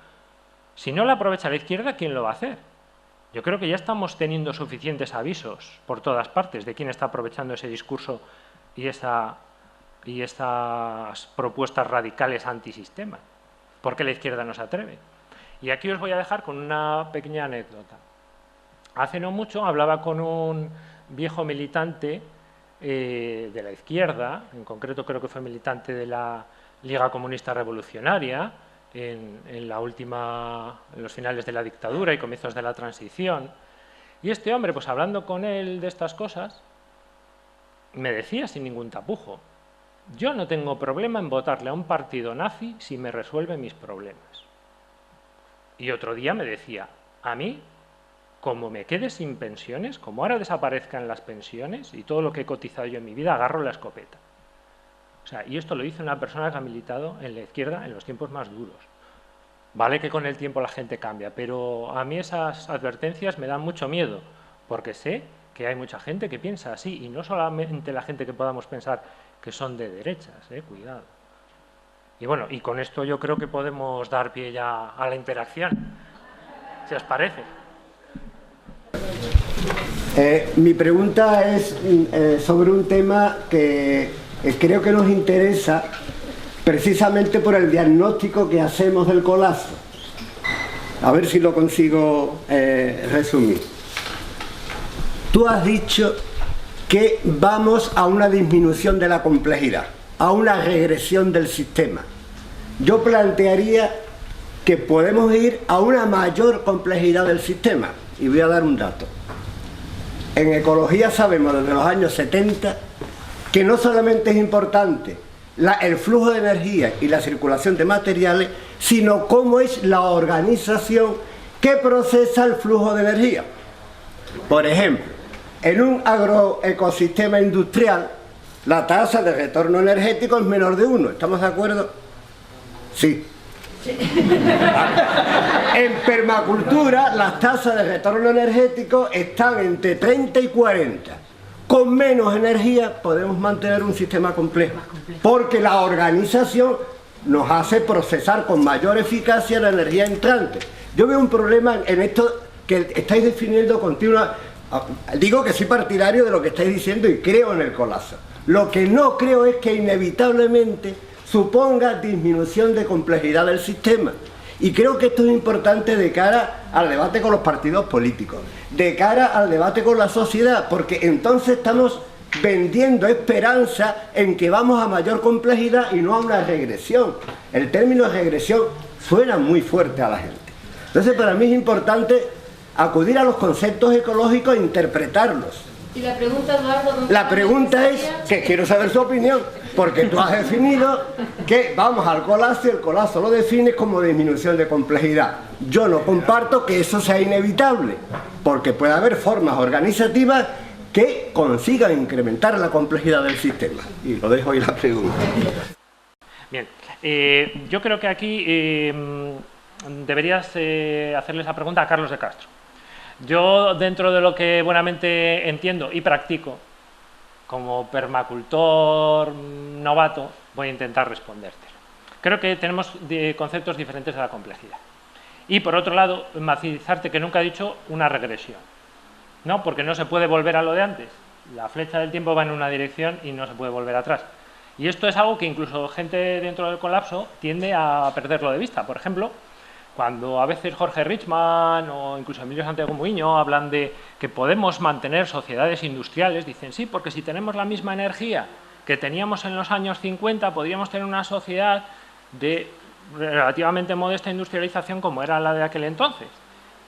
[SPEAKER 2] Si no la aprovecha la izquierda, ¿quién lo va a hacer? Yo creo que ya estamos teniendo suficientes avisos por todas partes de quién está aprovechando ese discurso y esa y estas propuestas radicales antisistema. ¿Por qué la izquierda no se atreve? Y aquí os voy a dejar con una pequeña anécdota. Hace no mucho hablaba con un viejo militante de la izquierda, en concreto creo que fue militante de la Liga Comunista Revolucionaria, en los finales de la dictadura y comienzos de la transición. Y este hombre, pues hablando con él de estas cosas, me decía sin ningún tapujo: yo no tengo problema en votarle a un partido nazi si me resuelve mis problemas. Y otro día me decía: a mí, como me quede sin pensiones, como ahora desaparezcan las pensiones y todo lo que he cotizado yo en mi vida, agarro la escopeta. O sea, y esto lo dice una persona que ha militado en la izquierda en los tiempos más duros. Vale que con el tiempo la gente cambia, pero a mí esas advertencias me dan mucho miedo, porque sé que hay mucha gente que piensa así, y no solamente la gente que podamos pensar que son de derechas, cuidado. Y bueno, y con esto yo creo que podemos dar pie ya a la interacción, si os parece.
[SPEAKER 3] Mi pregunta es sobre un tema que creo que nos interesa precisamente por el diagnóstico que hacemos del colapso. A ver si lo consigo resumir. Tú has dicho que vamos a una disminución de la complejidad, a una regresión del sistema. Yo plantearía que podemos ir a una mayor complejidad del sistema. Y voy a dar un dato. En ecología sabemos desde los años 70 que no solamente es importante el flujo de energía y la circulación de materiales, sino cómo es la organización que procesa el flujo de energía. Por ejemplo, en un agroecosistema industrial, la tasa de retorno energético es menor de 1. ¿Estamos de acuerdo? Sí. En permacultura, las tasas de retorno energético están entre 30 y 40. Con menos energía podemos mantener un sistema complejo, porque la organización nos hace procesar con mayor eficacia la energía entrante. Yo veo un problema en esto que estáis definiendo continua. Digo que soy partidario de lo que estáis diciendo y creo en el colapso. Lo que no creo es que inevitablemente suponga disminución de complejidad del sistema. Y creo que esto es importante de cara al debate con los partidos políticos, de cara al debate con la sociedad, porque entonces estamos vendiendo esperanza en que vamos a mayor complejidad y no a una regresión. El término regresión suena muy fuerte a la gente. Entonces, para mí es importante acudir a los conceptos ecológicos e interpretarlos.
[SPEAKER 4] Y la pregunta, Eduardo...
[SPEAKER 3] La pregunta es, que quiero saber su opinión, porque tú has definido que vamos al colapso y el colapso lo defines como disminución de complejidad. Yo no comparto que eso sea inevitable, porque puede haber formas organizativas que consigan incrementar la complejidad del sistema. Y lo dejo ahí la pregunta.
[SPEAKER 2] Bien, yo creo que aquí deberías hacerle esa pregunta a Carlos de Castro. Yo, dentro de lo que buenamente entiendo y practico, como permacultor novato, voy a intentar respondértelo. Creo que tenemos conceptos diferentes de la complejidad. Y, por otro lado, matizarte que nunca he dicho una regresión. No, porque no se puede volver a lo de antes. La flecha del tiempo va en una dirección y no se puede volver atrás. Y esto es algo que incluso gente dentro del colapso tiende a perderlo de vista. Por ejemplo, cuando a veces Jorge Richman o incluso Emilio Santiago Muiño hablan de que podemos mantener sociedades industriales, dicen sí, porque si tenemos la misma energía que teníamos en los años 50, podríamos tener una sociedad de relativamente modesta industrialización como era la de aquel entonces.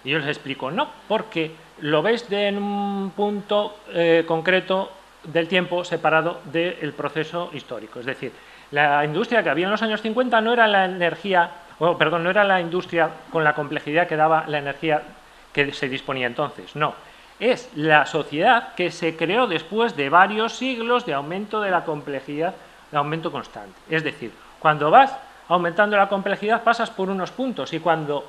[SPEAKER 2] Y yo les explico, no, porque lo ves en un punto concreto del tiempo separado del proceso histórico. Es decir, la industria que había en los años 50 no era la energía... no era la industria con la complejidad que daba la energía que se disponía entonces, no. Es la sociedad que se creó después de varios siglos de aumento de la complejidad, de aumento constante. Es decir, cuando vas aumentando la complejidad pasas por unos puntos y cuando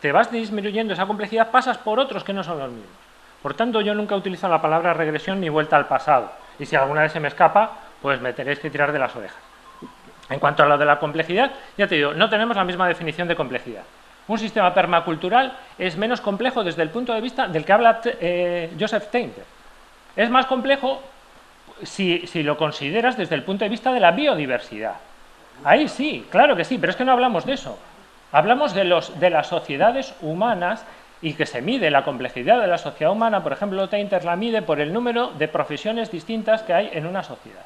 [SPEAKER 2] te vas disminuyendo esa complejidad pasas por otros que no son los mismos. Por tanto, yo nunca he utilizado la palabra regresión ni vuelta al pasado. Y si alguna vez se me escapa, pues me tenéis que tirar de las orejas. En cuanto a lo de la complejidad, ya te digo, no tenemos la misma definición de complejidad. Un sistema permacultural es menos complejo desde el punto de vista del que habla Joseph Tainter. Es más complejo si lo consideras desde el punto de vista de la biodiversidad. Ahí sí, claro que sí, pero es que no hablamos de eso. Hablamos de las sociedades humanas y que se mide la complejidad de la sociedad humana. Por ejemplo, Tainter la mide por el número de profesiones distintas que hay en una sociedad.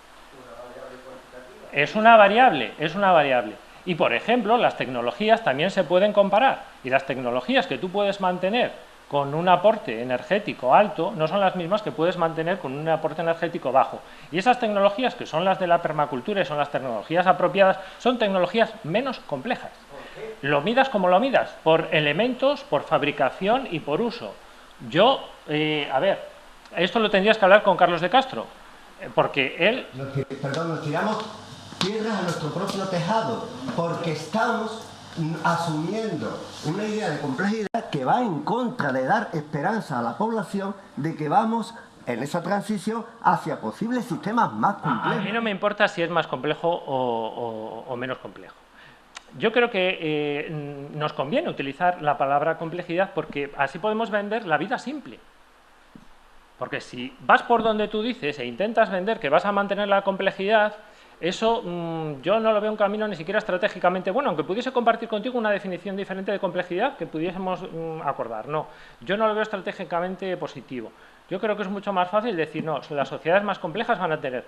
[SPEAKER 2] Es una variable, es una variable. Y, por ejemplo, las tecnologías también se pueden comparar. Y las tecnologías que tú puedes mantener con un aporte energético alto no son las mismas que puedes mantener con un aporte energético bajo. Y esas tecnologías, que son las de la permacultura y son las tecnologías apropiadas, son tecnologías menos complejas. Lo midas como lo midas, por elementos, por fabricación y por uso. Yo, a ver, esto lo tendrías que hablar con Carlos de Castro, porque él...
[SPEAKER 3] Nos tiramos piedras a nuestro propio tejado, porque estamos asumiendo una idea de complejidad que va en contra de dar esperanza a la población de que vamos en esa transición hacia posibles sistemas más complejos.
[SPEAKER 2] A mí no me importa si es más complejo o menos complejo. Yo creo que nos conviene utilizar la palabra complejidad porque así podemos vender la vida simple. Porque si vas por donde tú dices e intentas vender que vas a mantener la complejidad, eso yo no lo veo un camino ni siquiera estratégicamente bueno, aunque pudiese compartir contigo una definición diferente de complejidad que pudiésemos acordar. No, yo no lo veo estratégicamente positivo. Yo creo que es mucho más fácil decir, no, las sociedades más complejas van a tener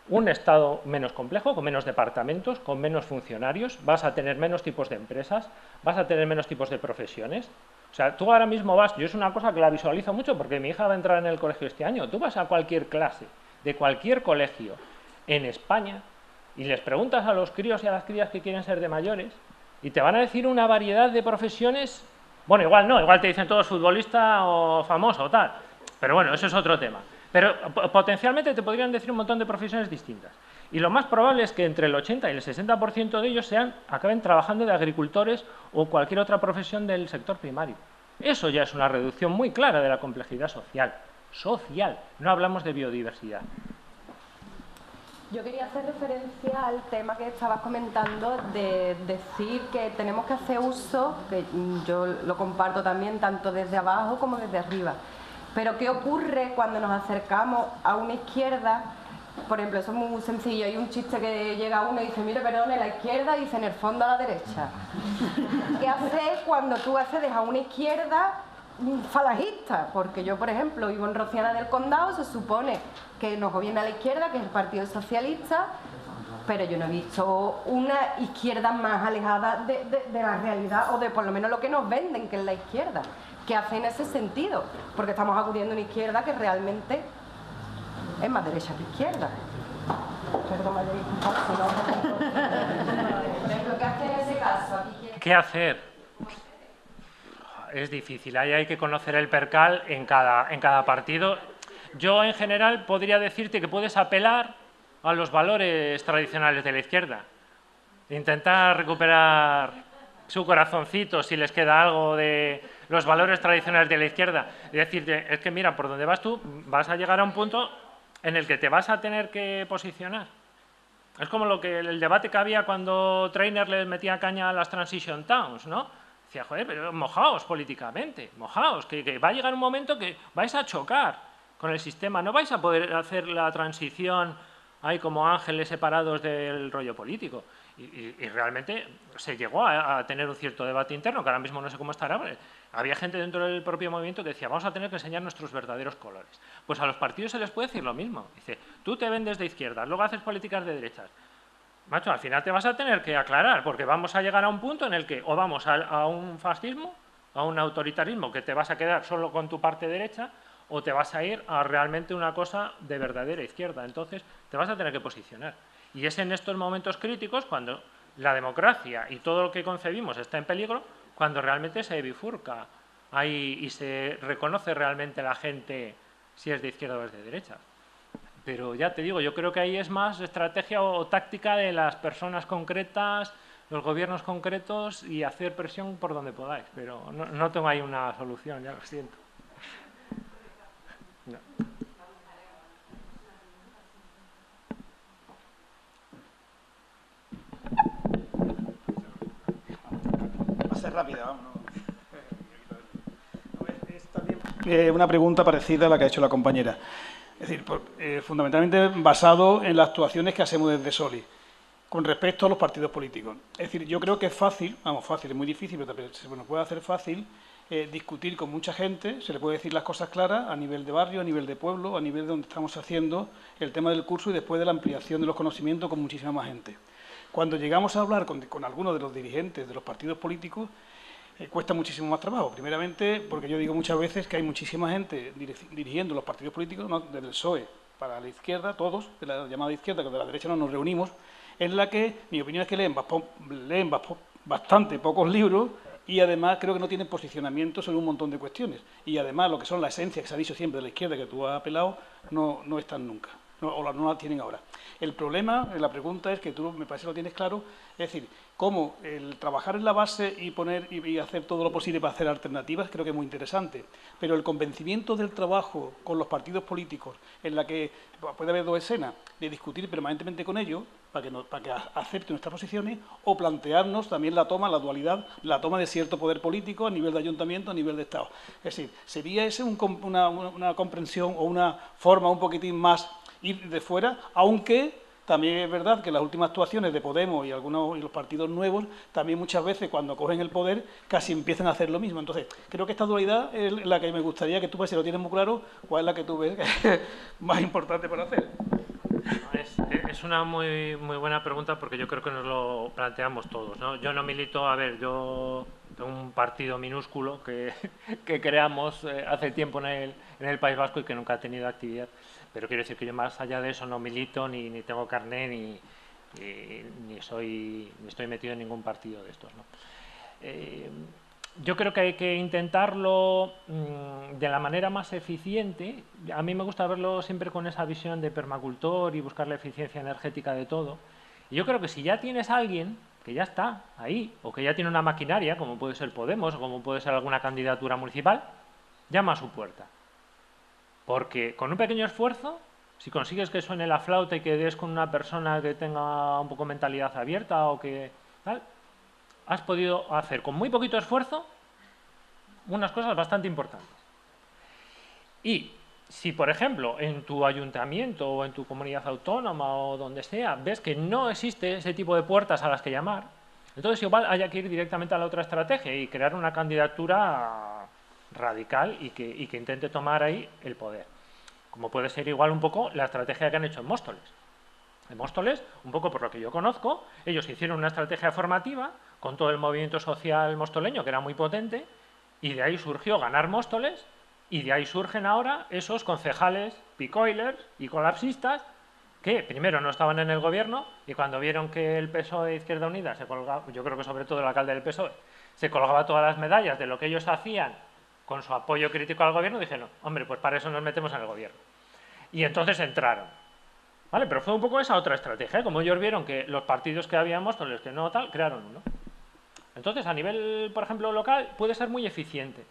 [SPEAKER 2] un Estado menos complejo, con menos departamentos, con menos funcionarios, vas a tener menos tipos de empresas, vas a tener menos tipos de profesiones. O sea, tú ahora mismo vas, yo es una cosa que la visualizo mucho porque mi hija va a entrar en el colegio este año, tú vas a cualquier clase de cualquier colegio en España y les preguntas a los críos y a las crías que quieren ser de mayores y te van a decir una variedad de profesiones, bueno, igual no, igual te dicen todos futbolista o famoso o tal, pero bueno, eso es otro tema. Pero potencialmente te podrían decir un montón de profesiones distintas. Y lo más probable es que entre el 80 y el 60% de ellos acaben trabajando de agricultores o cualquier otra profesión del sector primario. Eso ya es una reducción muy clara de la complejidad social. Social, no hablamos de biodiversidad.
[SPEAKER 4] Yo quería hacer referencia al tema que estabas comentando de decir que tenemos que hacer uso, que yo lo comparto también tanto desde abajo como desde arriba. Pero ¿qué ocurre cuando nos acercamos a una izquierda? Por ejemplo, eso es muy sencillo. Hay un chiste que llega uno y dice, mire, perdone, la izquierda, y dice, en el fondo a la derecha. ¿Qué haces cuando tú accedes a una izquierda falangista? Porque yo, por ejemplo, vivo en Rociana del Condado, se supone que nos gobierna la izquierda, que es el Partido Socialista, pero yo no he visto una izquierda más alejada de la realidad, o de por lo menos lo que nos venden, que es la izquierda. ¿Qué hace en ese sentido? Porque estamos acudiendo a una izquierda que realmente es más derecha que izquierda. ¿Qué hacer en ese caso?
[SPEAKER 2] ¿Qué hacer? Es difícil, ahí hay que conocer el percal en cada partido. Yo, en general, podría decirte que puedes apelar a los valores tradicionales de la izquierda. Intentar recuperar su corazoncito, si les queda algo de los valores tradicionales de la izquierda. Y decirte, es que mira, por donde vas tú, vas a llegar a un punto en el que te vas a tener que posicionar. Es como el debate que había cuando Trainer les metía caña a las Transition Towns, ¿no? Decía, joder, pero mojaos políticamente, mojaos, que va a llegar un momento que vais a chocar con el sistema, no vais a poder hacer la transición ahí como ángeles separados del rollo político. Y realmente se llegó a tener un cierto debate interno, que ahora mismo no sé cómo estará. Había gente dentro del propio movimiento que decía, vamos a tener que enseñar nuestros verdaderos colores. Pues a los partidos se les puede decir lo mismo. Dice, tú te vendes de izquierdas, luego haces políticas de derechas. Macho, al final te vas a tener que aclarar, porque vamos a llegar a un punto en el que o vamos a un fascismo, a un autoritarismo, que te vas a quedar solo con tu parte derecha, o te vas a ir a realmente una cosa de verdadera izquierda. Entonces, te vas a tener que posicionar. Y es en estos momentos críticos cuando la democracia y todo lo que concebimos está en peligro, cuando realmente se bifurca ahí y se reconoce realmente la gente si es de izquierda o es de derecha. Pero ya te digo, yo creo que ahí es más estrategia o táctica de las personas concretas, los gobiernos concretos y hacer presión por donde podáis. Pero no tengo ahí una solución, ya lo siento. No.
[SPEAKER 5] Va a ser rápida, vamos. Es también una pregunta parecida a la que ha hecho la compañera. Es decir, fundamentalmente basado en las actuaciones que hacemos desde Soli, con respecto a los partidos políticos. Es decir, yo creo que es fácil, vamos, fácil, es muy difícil, pero también se nos puede hacer fácil discutir con mucha gente, se le puede decir las cosas claras a nivel de barrio, a nivel de pueblo, a nivel de donde estamos haciendo el tema del curso y después de la ampliación de los conocimientos con muchísima más gente. Cuando llegamos a hablar con algunos de los dirigentes de los partidos políticos, cuesta muchísimo más trabajo. Primeramente, porque yo digo muchas veces que hay muchísima gente dirigiendo los partidos políticos, ¿no?, desde el PSOE para la izquierda, todos, de la llamada izquierda, que de la derecha no nos reunimos, en la que mi opinión es que leen bastante pocos libros y además creo que no tienen posicionamiento sobre un montón de cuestiones. Y además lo que son la esencia que se ha dicho siempre de la izquierda que tú has apelado, no están nunca, o no la tienen ahora. El problema, la pregunta es que tú me parece que lo tienes claro, es decir, cómo el trabajar en la base y poner y hacer todo lo posible para hacer alternativas creo que es muy interesante, pero el convencimiento del trabajo con los partidos políticos, en la que puede haber dos escenas, de discutir permanentemente con ellos, para que acepten nuestras posiciones, o plantearnos también la dualidad, la toma de cierto poder político a nivel de ayuntamiento, a nivel de Estado. Es decir, sería esa una comprensión o una forma un poquitín más ir de fuera, aunque también es verdad que las últimas actuaciones de Podemos y los partidos nuevos, también muchas veces cuando cogen el poder casi empiezan a hacer lo mismo. Entonces, creo que esta dualidad es la que me gustaría que tú, si lo tienes muy claro, cuál es la que tú ves más importante para hacer.
[SPEAKER 2] Es una muy buena pregunta porque yo creo que nos lo planteamos todos, ¿no? Yo no milito, yo tengo un partido minúsculo que creamos hace tiempo en el País Vasco y que nunca ha tenido actividad, pero quiero decir que yo más allá de eso no milito, ni tengo carné, ni estoy metido en ningún partido de estos, ¿no? Yo creo que hay que intentarlo de la manera más eficiente. A mí me gusta verlo siempre con esa visión de permacultor y buscar la eficiencia energética de todo. Y yo creo que si ya tienes a alguien que ya está ahí, o que ya tiene una maquinaria, como puede ser Podemos, o como puede ser alguna candidatura municipal, llama a su puerta. Porque con un pequeño esfuerzo, si consigues que suene la flauta y que des con una persona que tenga un poco mentalidad abierta o que tal, has podido hacer con muy poquito esfuerzo unas cosas bastante importantes. Y si, por ejemplo, en tu ayuntamiento o en tu comunidad autónoma o donde sea, ves que no existe ese tipo de puertas a las que llamar, entonces igual haya que ir directamente a la otra estrategia y crear una candidatura radical y que intente tomar ahí el poder. Como puede ser igual un poco la estrategia que han hecho en Móstoles. En Móstoles, un poco por lo que yo conozco, ellos hicieron una estrategia formativa con todo el movimiento social mostoleño, que era muy potente, y de ahí surgió ganar Móstoles, y de ahí surgen ahora esos concejales picoilers y colapsistas que primero no estaban en el gobierno y cuando vieron que el PSOE de Izquierda Unida se colgaba, yo creo que sobre todo el alcalde del PSOE, se colgaba todas las medallas de lo que ellos hacían con su apoyo crítico al gobierno, dijeron, hombre, pues para eso nos metemos en el gobierno. Y entonces entraron. ¿Vale? Pero fue un poco esa otra estrategia, como ellos vieron que los partidos que había en Móstoles, que no tal, crearon uno. Entonces, a nivel, por ejemplo, local, puede ser muy eficiente,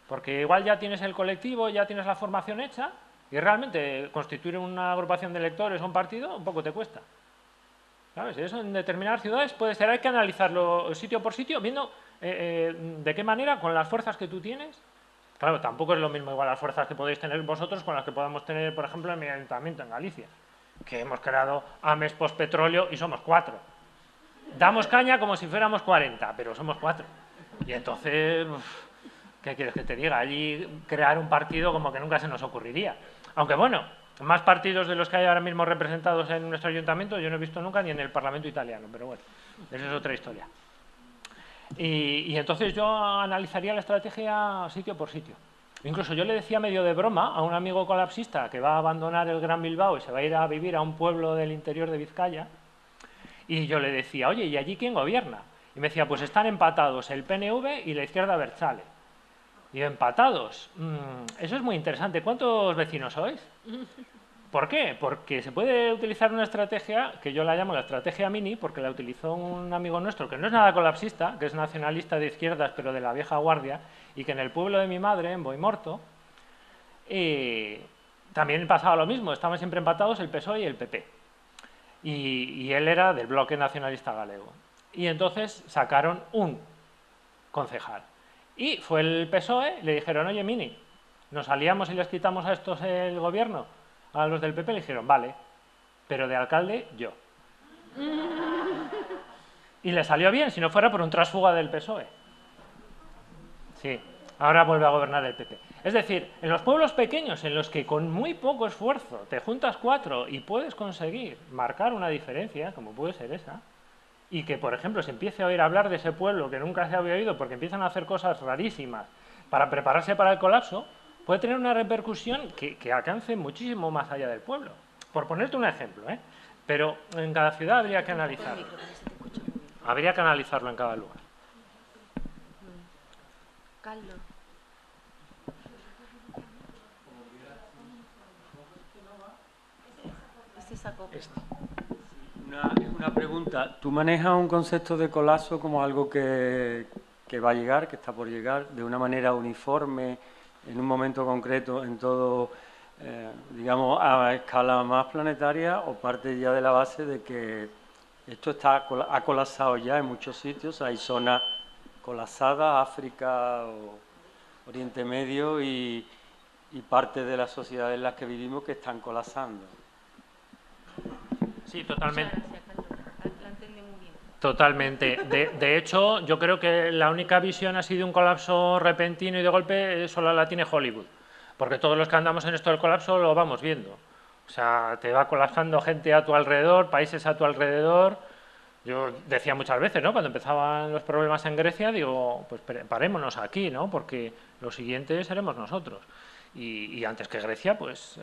[SPEAKER 2] porque igual ya tienes el colectivo, ya tienes la formación hecha, y realmente constituir una agrupación de electores o un partido un poco te cuesta. ¿Sabes? Eso en determinadas ciudades puede ser, hay que analizarlo sitio por sitio, viendo de qué manera, con las fuerzas que tú tienes. Claro, tampoco es lo mismo igual las fuerzas que podéis tener vosotros con las que podamos tener, por ejemplo, en mi ayuntamiento en Galicia, que hemos creado AMES Postpetróleo y somos 4. Damos caña como si fuéramos 40, pero somos 4. Y entonces, ¿qué quieres que te diga? Allí crear un partido como que nunca se nos ocurriría. Aunque bueno, más partidos de los que hay ahora mismo representados en nuestro ayuntamiento yo no he visto nunca ni en el Parlamento italiano, pero bueno, esa es otra historia. Y entonces yo analizaría la estrategia sitio por sitio. Incluso yo le decía medio de broma a un amigo colapsista que va a abandonar el Gran Bilbao y se va a ir a vivir a un pueblo del interior de Vizcaya, y yo le decía, oye, ¿y allí quién gobierna? Y me decía, pues están empatados el PNV y la izquierda abertzale. Y yo, empatados, eso es muy interesante. ¿Cuántos vecinos sois? ¿Por qué? Porque se puede utilizar una estrategia, que yo la llamo la estrategia mini, porque la utilizó un amigo nuestro, que no es nada colapsista, que es nacionalista de izquierdas, pero de la vieja guardia, y que en el pueblo de mi madre, en Boimorto, también pasaba lo mismo, estaban siempre empatados el PSOE y el PP. Y él era del bloque nacionalista galego. Y entonces sacaron un concejal. Y fue el PSOE, le dijeron, oye, Mini, ¿nos aliamos y les quitamos a estos el gobierno? a los del PP le dijeron, vale, pero de alcalde yo. Y le salió bien, si no fuera por un trasfuga del PSOE. Sí, ahora vuelve a gobernar el PP. Es decir, en los pueblos pequeños, en los que con muy poco esfuerzo te juntas 4 y puedes conseguir marcar una diferencia, como puede ser esa, y que, por ejemplo, se empiece a oír hablar de ese pueblo que nunca se había oído porque empiezan a hacer cosas rarísimas para prepararse para el colapso, puede tener una repercusión que alcance muchísimo más allá del pueblo. Por ponerte un ejemplo, ¿eh? Pero en cada ciudad habría que analizarlo. Habría que analizarlo en cada lugar.
[SPEAKER 1] Carlos.
[SPEAKER 6] Una pregunta. ¿Tú manejas un concepto de colapso como algo que va a llegar, que está por llegar, de una manera uniforme, en un momento concreto, en todo, digamos, a escala más planetaria, o parte ya de la base de que esto ha colapsado ya en muchos sitios? Hay zonas colapsadas, África o Oriente Medio, y parte de las sociedades en las que vivimos que están colapsando.
[SPEAKER 2] Sí, totalmente.
[SPEAKER 1] Muchas gracias, Carlos. La entendí muy bien.
[SPEAKER 2] Totalmente. De hecho, yo creo que la única visión ha sido un colapso repentino y de golpe solo la tiene Hollywood. Porque todos los que andamos en esto del colapso lo vamos viendo. O sea, te va colapsando gente a tu alrededor, países a tu alrededor. Yo decía muchas veces, ¿no? Cuando empezaban los problemas en Grecia, digo, pues parémonos aquí, ¿no? Porque lo siguiente seremos nosotros. Y antes que Grecia, pues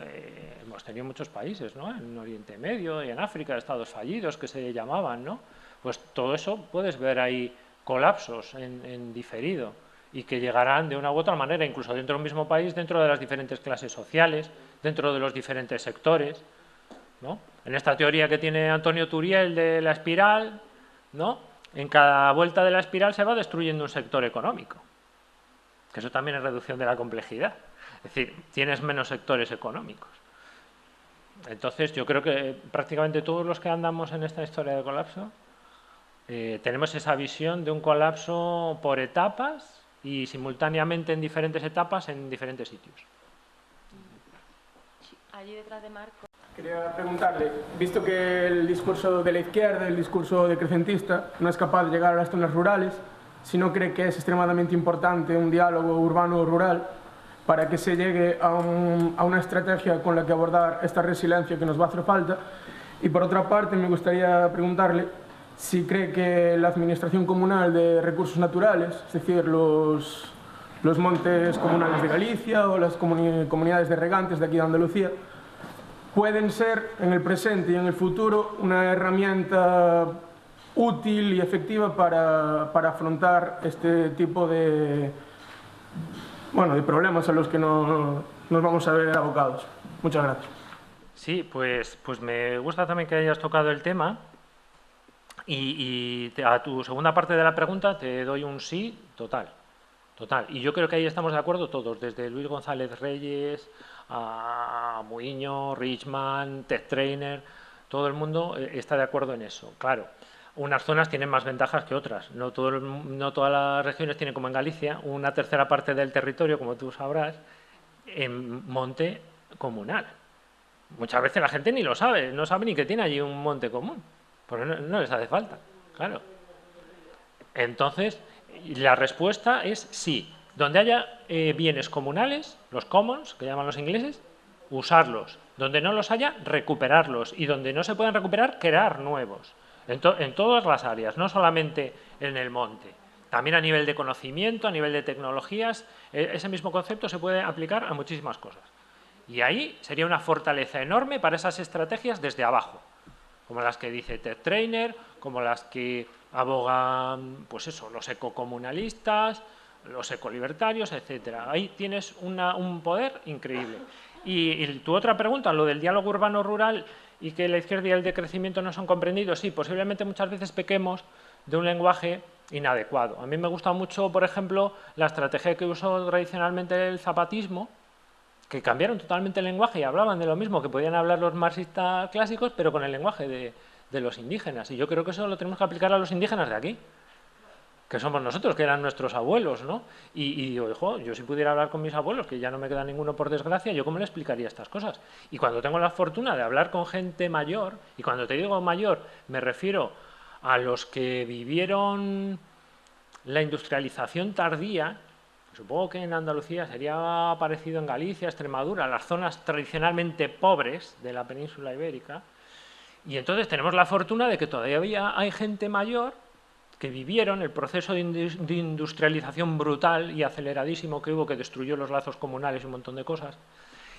[SPEAKER 2] hemos tenido muchos países, ¿no? En Oriente Medio y en África, estados fallidos que se llamaban, ¿no? Pues todo eso puedes ver ahí colapsos en diferido y que llegarán de una u otra manera, incluso dentro del mismo país, dentro de las diferentes clases sociales, dentro de los diferentes sectores, ¿no? En esta teoría que tiene Antonio Turiel de la espiral, ¿no? En cada vuelta de la espiral se va destruyendo un sector económico, que eso también es reducción de la complejidad. Es decir, tienes menos sectores económicos. Entonces, yo creo que prácticamente todos los que andamos en esta historia de colapso tenemos esa visión de un colapso por etapas y simultáneamente en diferentes etapas en diferentes sitios.
[SPEAKER 1] Allí detrás de Marco.
[SPEAKER 7] Quería preguntarle, visto que el discurso de la izquierda, el discurso decrecentista, no es capaz de llegar a las zonas rurales, si no cree que es extremadamente importante un diálogo urbano-rural para que se llegue a una estrategia con la que abordar esta resiliencia que nos va a hacer falta. Y por otra parte, me gustaría preguntarle si cree que la Administración Comunal de Recursos Naturales, es decir, los montes comunales de Galicia o las comunidades de regantes de aquí de Andalucía, pueden ser en el presente y en el futuro una herramienta útil y efectiva para afrontar este tipo de problemas a los que nos vamos a ver abocados. Muchas gracias.
[SPEAKER 2] Sí, pues me gusta también que hayas tocado el tema y a tu segunda parte de la pregunta te doy un sí total. Y yo creo que ahí estamos de acuerdo todos, desde Luis González Reyes a Muiño, Richman, Ted Trainer, todo el mundo está de acuerdo en eso. Claro, unas zonas tienen más ventajas que otras. No todas las regiones tienen, como en Galicia, una tercera parte del territorio, como tú sabrás, en monte comunal. Muchas veces la gente ni lo sabe, no sabe ni que tiene allí un monte común, porque no les hace falta, claro. Entonces, la respuesta es sí. Donde haya bienes comunales, los commons, que llaman los ingleses, usarlos. Donde no los haya, recuperarlos. Y donde no se puedan recuperar, crear nuevos. En todas las áreas, no solamente en el monte. También a nivel de conocimiento, a nivel de tecnologías, ese mismo concepto se puede aplicar a muchísimas cosas. Y ahí sería una fortaleza enorme para esas estrategias desde abajo, como las que dice Ted Trainer, como las que abogan, pues eso, los ecocomunalistas, los ecolibertarios, etcétera. Ahí tienes un poder increíble. Y tu otra pregunta, lo del diálogo urbano-rural y que la izquierda y el decrecimiento no son comprendidos, sí, posiblemente muchas veces pequemos de un lenguaje inadecuado. A mí me gusta mucho, por ejemplo, la estrategia que usó tradicionalmente el zapatismo, que cambiaron totalmente el lenguaje y hablaban de lo mismo que podían hablar los marxistas clásicos, pero con el lenguaje de los indígenas. Y yo creo que eso lo tenemos que aplicar a los indígenas de aquí. que somos nosotros, que eran nuestros abuelos, ¿no? Y digo, hijo, yo si pudiera hablar con mis abuelos, que ya no me queda ninguno por desgracia, ¿yo cómo le explicaría estas cosas? Y cuando tengo la fortuna de hablar con gente mayor, y cuando te digo mayor, me refiero a los que vivieron la industrialización tardía, supongo que en Andalucía sería parecido en Galicia, Extremadura, las zonas tradicionalmente pobres de la península ibérica, y entonces tenemos la fortuna de que todavía hay gente mayor que vivieron el proceso de industrialización brutal y aceleradísimo que hubo, que destruyó los lazos comunales y un montón de cosas,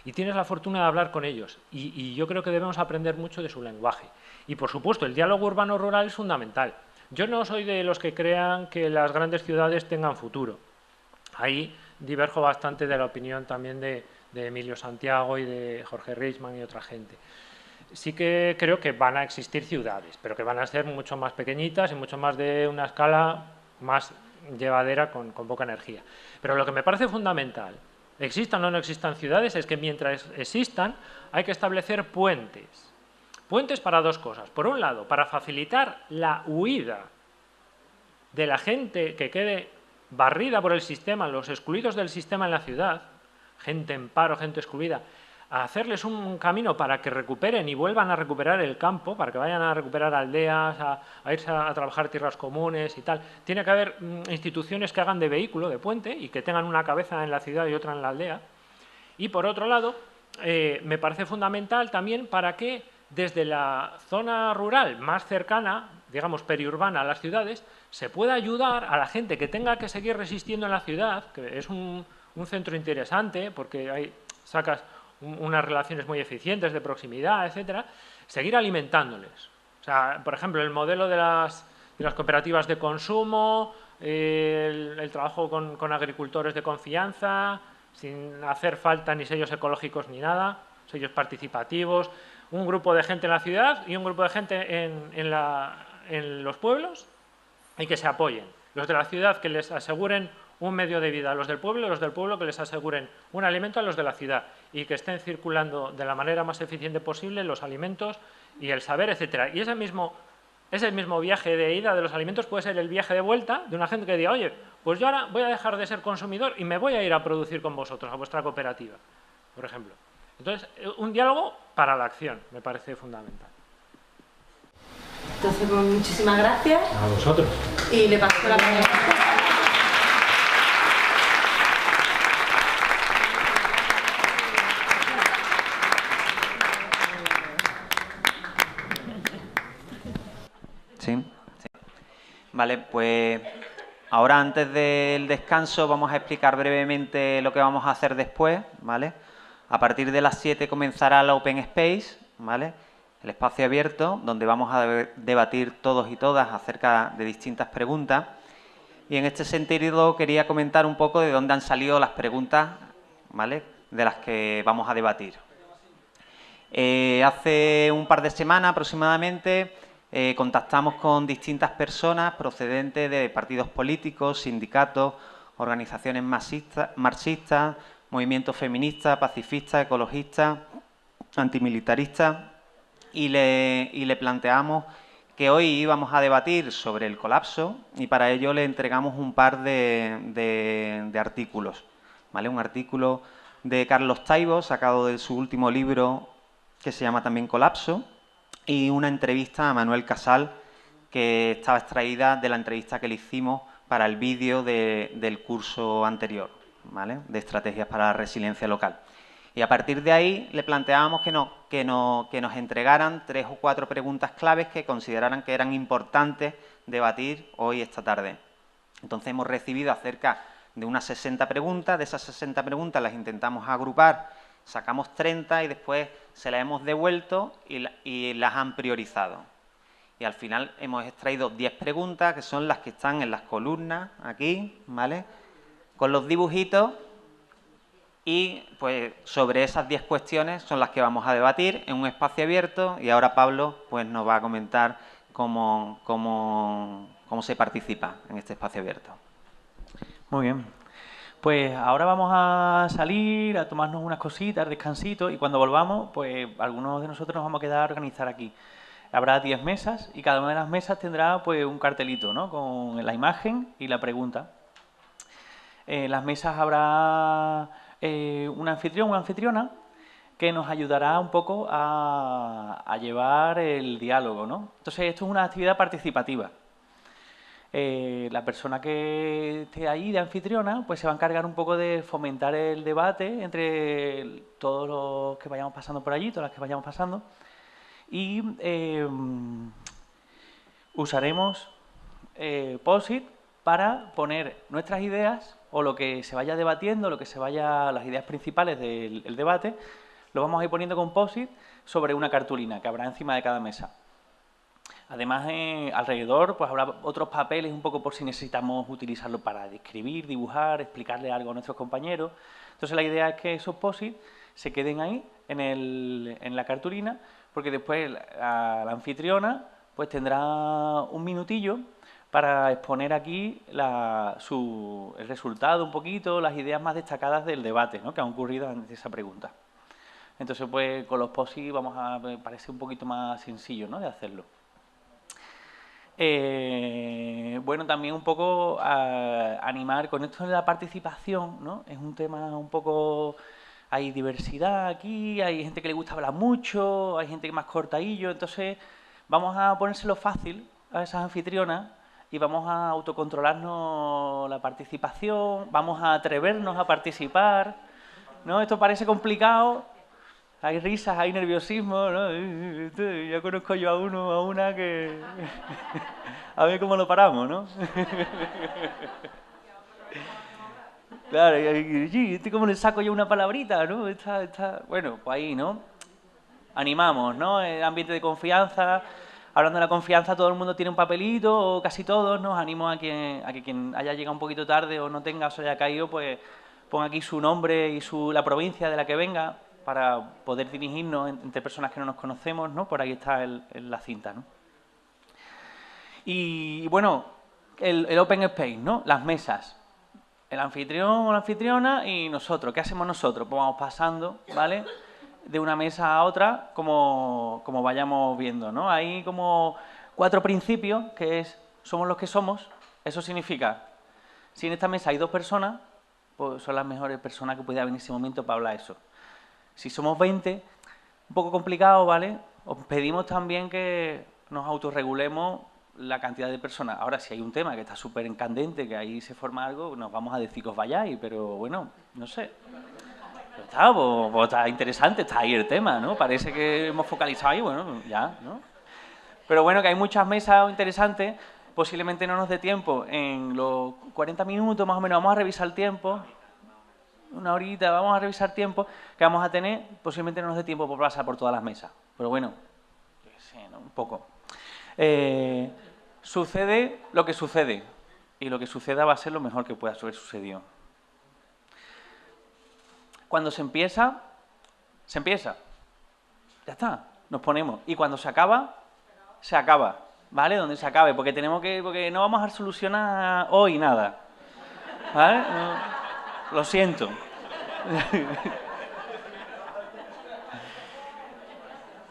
[SPEAKER 2] y tienes la fortuna de hablar con ellos, y yo creo que debemos aprender mucho de su lenguaje. Y por supuesto, el diálogo urbano-rural es fundamental. Yo no soy de los que crean que las grandes ciudades tengan futuro. Ahí diverjo bastante de la opinión también de Emilio Santiago y de Jorge Richman y otra gente. Sí que creo que van a existir ciudades, pero que van a ser mucho más pequeñitas y mucho más de una escala más llevadera con poca energía. Pero lo que me parece fundamental, existan o no existan ciudades, es que mientras existan hay que establecer puentes. Puentes para dos cosas. Por un lado, para facilitar la huida de la gente que quede barrida por el sistema, los excluidos del sistema en la ciudad, gente en paro, gente excluida, a hacerles un camino para que recuperen y vuelvan a recuperar el campo, para que vayan a recuperar aldeas, a irse a trabajar tierras comunes y tal. Tiene que haber instituciones que hagan de vehículo, de puente, y que tengan una cabeza en la ciudad y otra en la aldea. Y por otro lado, me parece fundamental también para que desde la zona rural más cercana, digamos periurbana a las ciudades, se pueda ayudar a la gente que tenga que seguir resistiendo en la ciudad, que es un centro interesante, porque ahí sacas unas relaciones muy eficientes de proximidad, etcétera, seguir alimentándoles. O sea, por ejemplo, el modelo de las cooperativas de consumo, el trabajo con agricultores de confianza, sin hacer falta ni sellos ecológicos ni nada, sellos participativos, un grupo de gente en la ciudad y un grupo de gente en los pueblos, y que se apoyen. Los de la ciudad que les aseguren un medio de vida a los del pueblo, y los del pueblo que les aseguren un alimento a los de la ciudad, y que estén circulando de la manera más eficiente posible los alimentos y el saber, etcétera. Y ese mismo viaje de ida de los alimentos puede ser el viaje de vuelta de una gente que diga, oye, pues yo ahora voy a dejar de ser consumidor y me voy a ir a producir con vosotros, a vuestra cooperativa, por ejemplo. Entonces, un diálogo para la acción me parece fundamental.
[SPEAKER 1] Entonces, pues, muchísimas gracias.
[SPEAKER 2] A vosotros.
[SPEAKER 1] Y le paso la palabra.
[SPEAKER 8] Sí. Vale, pues ahora antes del descanso vamos a explicar brevemente lo que vamos a hacer después, ¿vale? A partir de las 7 comenzará la Open Space, ¿vale? El espacio abierto, donde vamos a debatir todos y todas acerca de distintas preguntas. Y en este sentido quería comentar un poco de dónde han salido las preguntas, ¿vale?, de las que vamos a debatir. Hace un par de semanas aproximadamente contactamos con distintas personas procedentes de partidos políticos, sindicatos, organizaciones marxistas, movimientos feministas, pacifistas, ecologistas, antimilitaristas, y le planteamos que hoy íbamos a debatir sobre el colapso, y para ello le entregamos un par de artículos, ¿vale? Un artículo de Carlos Taibo, sacado de su último libro, que se llama también Colapso, y una entrevista a Manuel Casal, que estaba extraída de la entrevista que le hicimos para el vídeo del curso anterior, ¿vale?, de estrategias para la resiliencia local. Y a partir de ahí le planteábamos que nos entregaran 3 o 4 preguntas claves que consideraran que eran importantes debatir hoy, esta tarde. Entonces hemos recibido cerca de unas 60 preguntas. De esas 60 preguntas las intentamos agrupar, sacamos 30 y después se las hemos devuelto y las han priorizado. Y al final hemos extraído 10 preguntas, que son las que están en las columnas, aquí, ¿vale?, con los dibujitos. Y pues sobre esas 10 cuestiones son las que vamos a debatir en un espacio abierto, y ahora Pablo pues nos va a comentar cómo se participa en este espacio abierto.
[SPEAKER 9] Muy bien. Pues ahora vamos a salir, a tomarnos unas cositas, descansito, y cuando volvamos, pues algunos de nosotros nos vamos a quedar a organizar aquí. Habrá 10 mesas y cada una de las mesas tendrá pues un cartelito, ¿no?, con la imagen y la pregunta. En las mesas habrá un anfitrión, una anfitriona, que nos ayudará un poco a llevar el diálogo, ¿no? Entonces, esto es una actividad participativa. La persona que esté ahí de anfitriona pues se va a encargar un poco de fomentar el debate entre todos los que vayamos pasando por allí, todas las que vayamos pasando, y usaremos post-it para poner nuestras ideas o lo que se vaya debatiendo, las ideas principales del debate, lo vamos a ir poniendo con post-it sobre una cartulina que habrá encima de cada mesa. Además, alrededor pues habrá otros papeles un poco por si necesitamos utilizarlo para describir, dibujar, explicarle algo a nuestros compañeros. Entonces, la idea es que esos post-it se queden ahí en la cartulina, porque después la anfitriona pues tendrá un minutillo para exponer aquí el resultado un poquito, las ideas más destacadas del debate, ¿no?, que ha ocurrido ante esa pregunta. Entonces, pues con los post-it parece un poquito más sencillo, ¿no?, de hacerlo. Bueno, también un poco animar con esto de la participación, ¿no? Es un tema un poco... Hay diversidad aquí, hay gente que le gusta hablar mucho, hay gente que es más cortadillo, entonces vamos a ponérselo fácil a esas anfitrionas y vamos a autocontrolarnos la participación, vamos a atrevernos a participar, ¿no? Esto parece complicado, hay risas, hay nerviosismo, ¿no? Ya conozco yo a uno o a una que... a ver cómo lo paramos, ¿no? Claro, y ¿cómo le saco yo una palabrita, no? Bueno, pues ahí, ¿no? Animamos, ¿no? El ambiente de confianza. Hablando de la confianza, todo el mundo tiene un papelito, o casi todos, ¿no? Animo a que quien haya llegado un poquito tarde o no tenga o se haya caído, pues ponga aquí su nombre y la provincia de la que venga, para poder dirigirnos entre personas que no nos conocemos, ¿no? Por ahí está la cinta, ¿no? Y bueno, el open space, ¿no? Las mesas. El anfitrión o la anfitriona y nosotros. ¿Qué hacemos nosotros? Pues vamos pasando, ¿vale?, de una mesa a otra como vayamos viendo, ¿no? Hay como 4 principios, que es somos los que somos. Eso significa, si en esta mesa hay 2 personas, pues son las mejores personas que puede haber en ese momento para hablar eso. Si somos 20, un poco complicado, ¿vale? Os pedimos también que nos autorregulemos la cantidad de personas. Ahora, si hay un tema que está súper candente, que ahí se forma algo, nos vamos a decir que os vayáis, pero bueno, no sé. Pues está interesante, está ahí el tema, ¿no? Parece que hemos focalizado ahí, bueno, ya, ¿no? Pero bueno, que hay muchas mesas interesantes, posiblemente no nos dé tiempo en los 40 minutos más o menos, vamos a revisar el tiempo, una horita, vamos a revisar tiempo que vamos a tener, posiblemente no nos dé tiempo por pasar por todas las mesas, pero bueno, yo qué sé, ¿no? Un poco. Sucede lo que sucede, y lo que suceda va a ser lo mejor que pueda haber sucedido. Cuando se empieza, ya está, nos ponemos. Y cuando se acaba, ¿vale? Donde se acabe, porque porque no vamos a solucionar hoy nada, ¿vale? No, lo siento.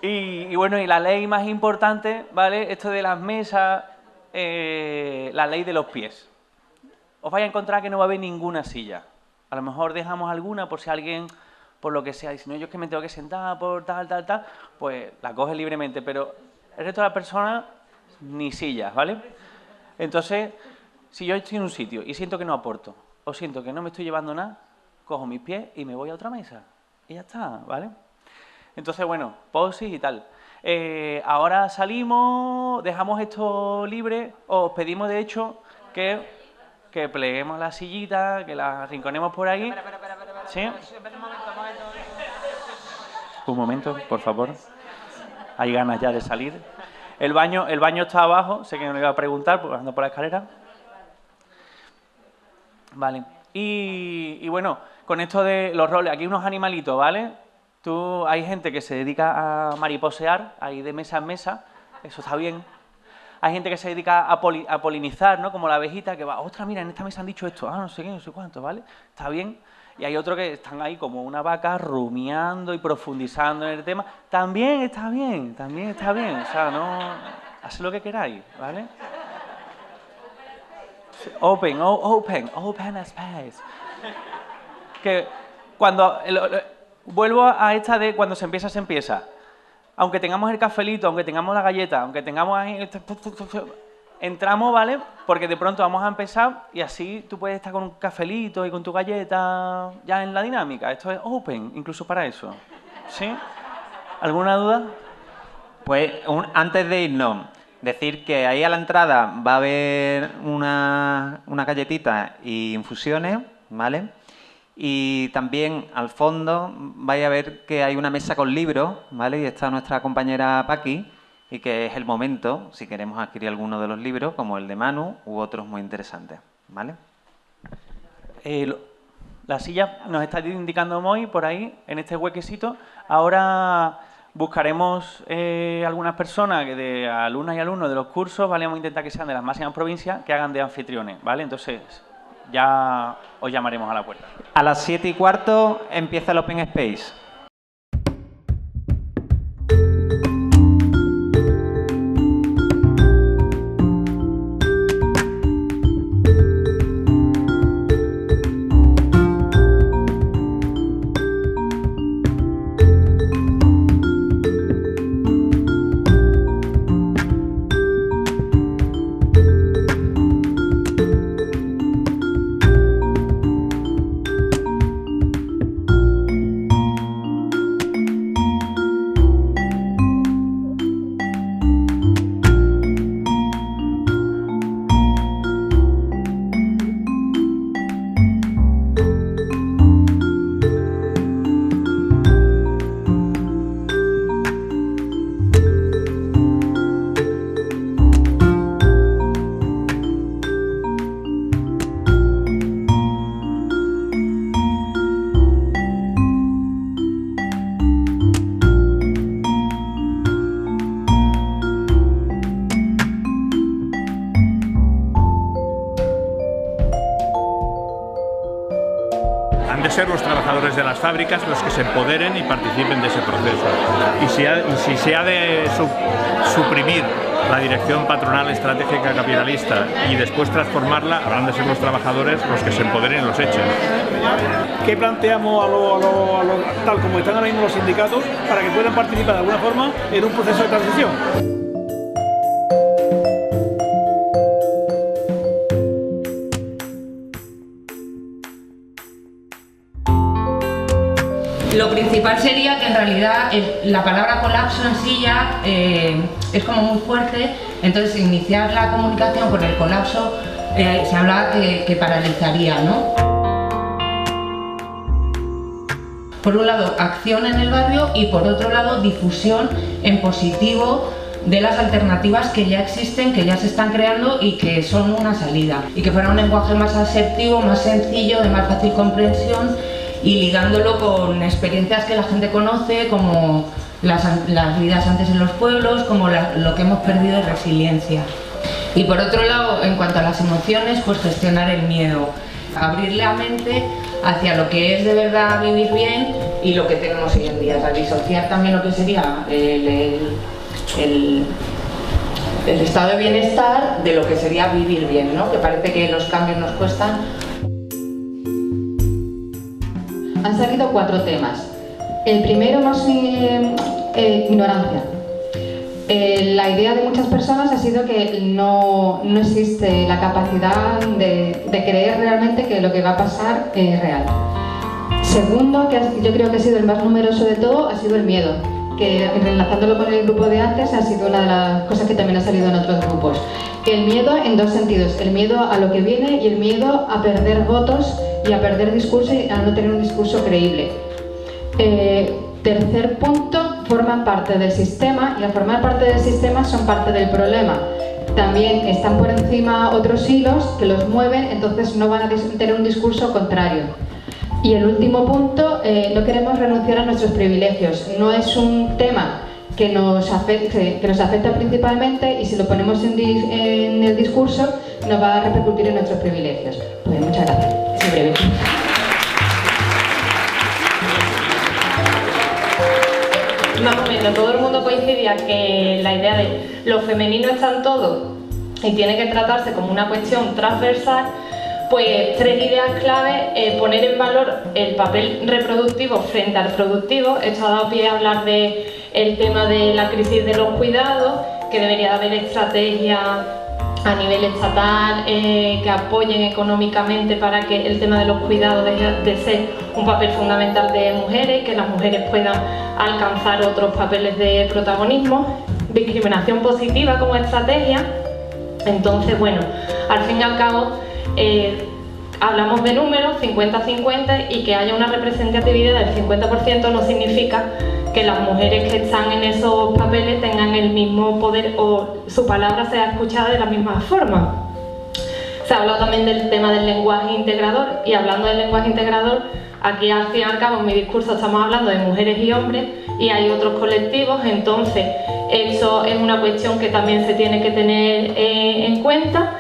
[SPEAKER 9] Y bueno, y la ley más importante, ¿vale? Esto de las mesas, la ley de los pies. Os vais a encontrar que no va a haber ninguna silla. A lo mejor dejamos alguna por si alguien, por lo que sea, dice, no, yo es que me tengo que sentar por tal, pues la coge libremente, pero el resto de las personas, ni sillas, ¿vale? Entonces, si yo estoy en un sitio y siento que no aporto, o siento que no me estoy llevando nada, cojo mis pies y me voy a otra mesa. Y ya está, ¿vale? Entonces, bueno, posis y tal. Ahora salimos, dejamos esto libre, os pedimos de hecho que pleguemos la sillita, que la arrinconemos por ahí. Espera. ¿Sí? Un momento, por favor. Hay ganas ya de salir. El baño está abajo, sé que me lo iba a preguntar, pues ando por la escalera. Vale. Y bueno, con esto de los roles, aquí unos animalitos, ¿vale? Hay gente que se dedica a mariposear, ahí de mesa en mesa, eso está bien. Hay gente que se dedica a polinizar, ¿no? Como la abejita que va, ostras, mira, en esta mesa han dicho esto, no sé qué, no sé cuánto, ¿vale? Está bien. Y hay otros que están ahí como una vaca rumiando y profundizando en el tema. También está bien, o sea, no... Haced lo que queráis, ¿vale? Open space. Que cuando... vuelvo a esta de cuando se empieza, se empieza. Aunque tengamos el cafelito, aunque tengamos la galleta, aunque tengamos ahí... Entramos, ¿vale? Porque de pronto vamos a empezar y así tú puedes estar con un cafelito y con tu galleta ya en la dinámica. Esto es open, incluso para eso. ¿Sí? ¿Alguna duda?
[SPEAKER 8] Pues antes de irnos, decir que ahí a la entrada va a haber una galletita y infusiones, ¿vale? Y también al fondo vais a ver que hay una mesa con libros, ¿vale? Y está nuestra compañera Paqui, y que es el momento, si queremos adquirir alguno de los libros, como el de Manu u otros muy interesantes, ¿vale?
[SPEAKER 9] La silla nos está indicando Moy por ahí, en este huequecito. Ahora buscaremos algunas personas, alumnas y alumnos de los cursos, ¿vale? Vamos a intentar que sean de las máximas provincias, que hagan de anfitriones, ¿vale? Entonces, ya os llamaremos a la puerta.
[SPEAKER 8] A las 7:15 empieza el Open Space.
[SPEAKER 10] Han de ser los trabajadores de las fábricas los que se empoderen y participen de ese proceso. Y si se ha de suprimir la dirección patronal estratégica capitalista y después transformarla, habrán de ser los trabajadores los que se empoderen y los echen.
[SPEAKER 5] ¿Qué planteamos tal como están ahora mismo los sindicatos para que puedan participar de alguna forma en un proceso de transición?
[SPEAKER 11] Lo principal sería que en realidad la palabra colapso en sí ya es como muy fuerte, entonces iniciar la comunicación por el colapso se habla que paralizaría, ¿no? Por un lado, acción en el barrio y por otro lado, difusión en positivo de las alternativas que ya existen, que ya se están creando y que son una salida. Y que fuera un lenguaje más asertivo, más sencillo, de más fácil comprensión, y ligándolo con experiencias que la gente conoce, como las vidas antes en los pueblos, como lo que hemos perdido de resiliencia. Y por otro lado, en cuanto a las emociones, pues gestionar el miedo, abrir la mente hacia lo que es de verdad vivir bien y lo que tenemos hoy en día, o sea, disociar también lo que sería el estado de bienestar de lo que sería vivir bien, ¿no? Que parece que los cambios nos cuestan.
[SPEAKER 12] Han salido 4 temas. El primero más ignorancia. La idea de muchas personas ha sido que no existe la capacidad de creer realmente que lo que va a pasar es real. Segundo, que yo creo que ha sido el más numeroso de todo, ha sido el miedo, que enlazándolo con el grupo de antes ha sido una de las cosas que también ha salido en otros grupos. El miedo en 2 sentidos, el miedo a lo que viene y el miedo a perder votos y a perder discurso y a no tener un discurso creíble. Tercer punto, forman parte del sistema y al formar parte del sistema son parte del problema. También están por encima otros hilos que los mueven, entonces no van a tener un discurso contrario. Y el último punto, no queremos renunciar a nuestros privilegios. No es un tema que nos afecta principalmente y si lo ponemos en el discurso nos va a repercutir en nuestros privilegios. Pues muchas gracias. Es breve. más o menos todo el mundo coincidía que la idea de lo femenino está en todo y tiene que tratarse como una cuestión transversal, pues 3 ideas clave: poner en valor el papel reproductivo frente al productivo. Esto ha dado pie a hablar del tema de la crisis de los cuidados, que debería haber estrategias a nivel estatal que apoyen económicamente para que el tema de los cuidados deje de ser un papel fundamental de mujeres, que las mujeres puedan alcanzar otros papeles de protagonismo. Discriminación positiva como estrategia. Entonces, bueno, al fin y al cabo hablamos de números 50-50, y que haya una representatividad del 50% no significa que las mujeres que están en esos papeles tengan el mismo poder o su palabra sea escuchada de la misma forma. Se ha hablado también del tema del lenguaje integrador, y hablando del lenguaje integrador, aquí al fin y al cabo en mi discurso estamos hablando de mujeres y hombres, y hay otros colectivos, entonces eso es una cuestión que también se tiene que tener en cuenta.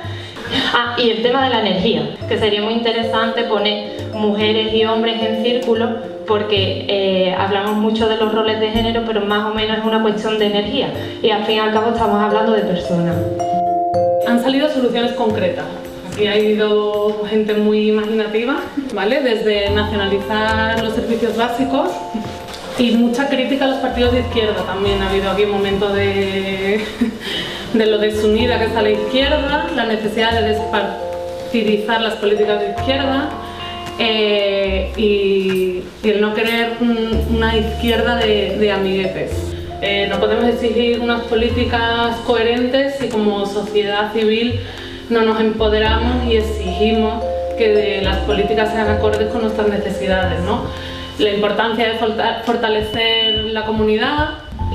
[SPEAKER 12] Y el tema de la energía, que sería muy interesante poner mujeres y hombres en círculo, porque hablamos mucho de los roles de género, pero más o menos es una cuestión de energía, y al fin y al cabo estamos hablando de personas.
[SPEAKER 13] Han salido soluciones concretas. Aquí ha habido gente muy imaginativa, ¿vale? Desde nacionalizar los servicios básicos y mucha crítica a los partidos de izquierda. También ha habido aquí un momento de lo desunida que está la izquierda, la necesidad de despartidizar las políticas de izquierda y el no querer una izquierda de amiguetes. No podemos exigir unas políticas coherentes si como sociedad civil no nos empoderamos y exigimos que las políticas sean acordes con nuestras necesidades, ¿no? La importancia de fortalecer la comunidad.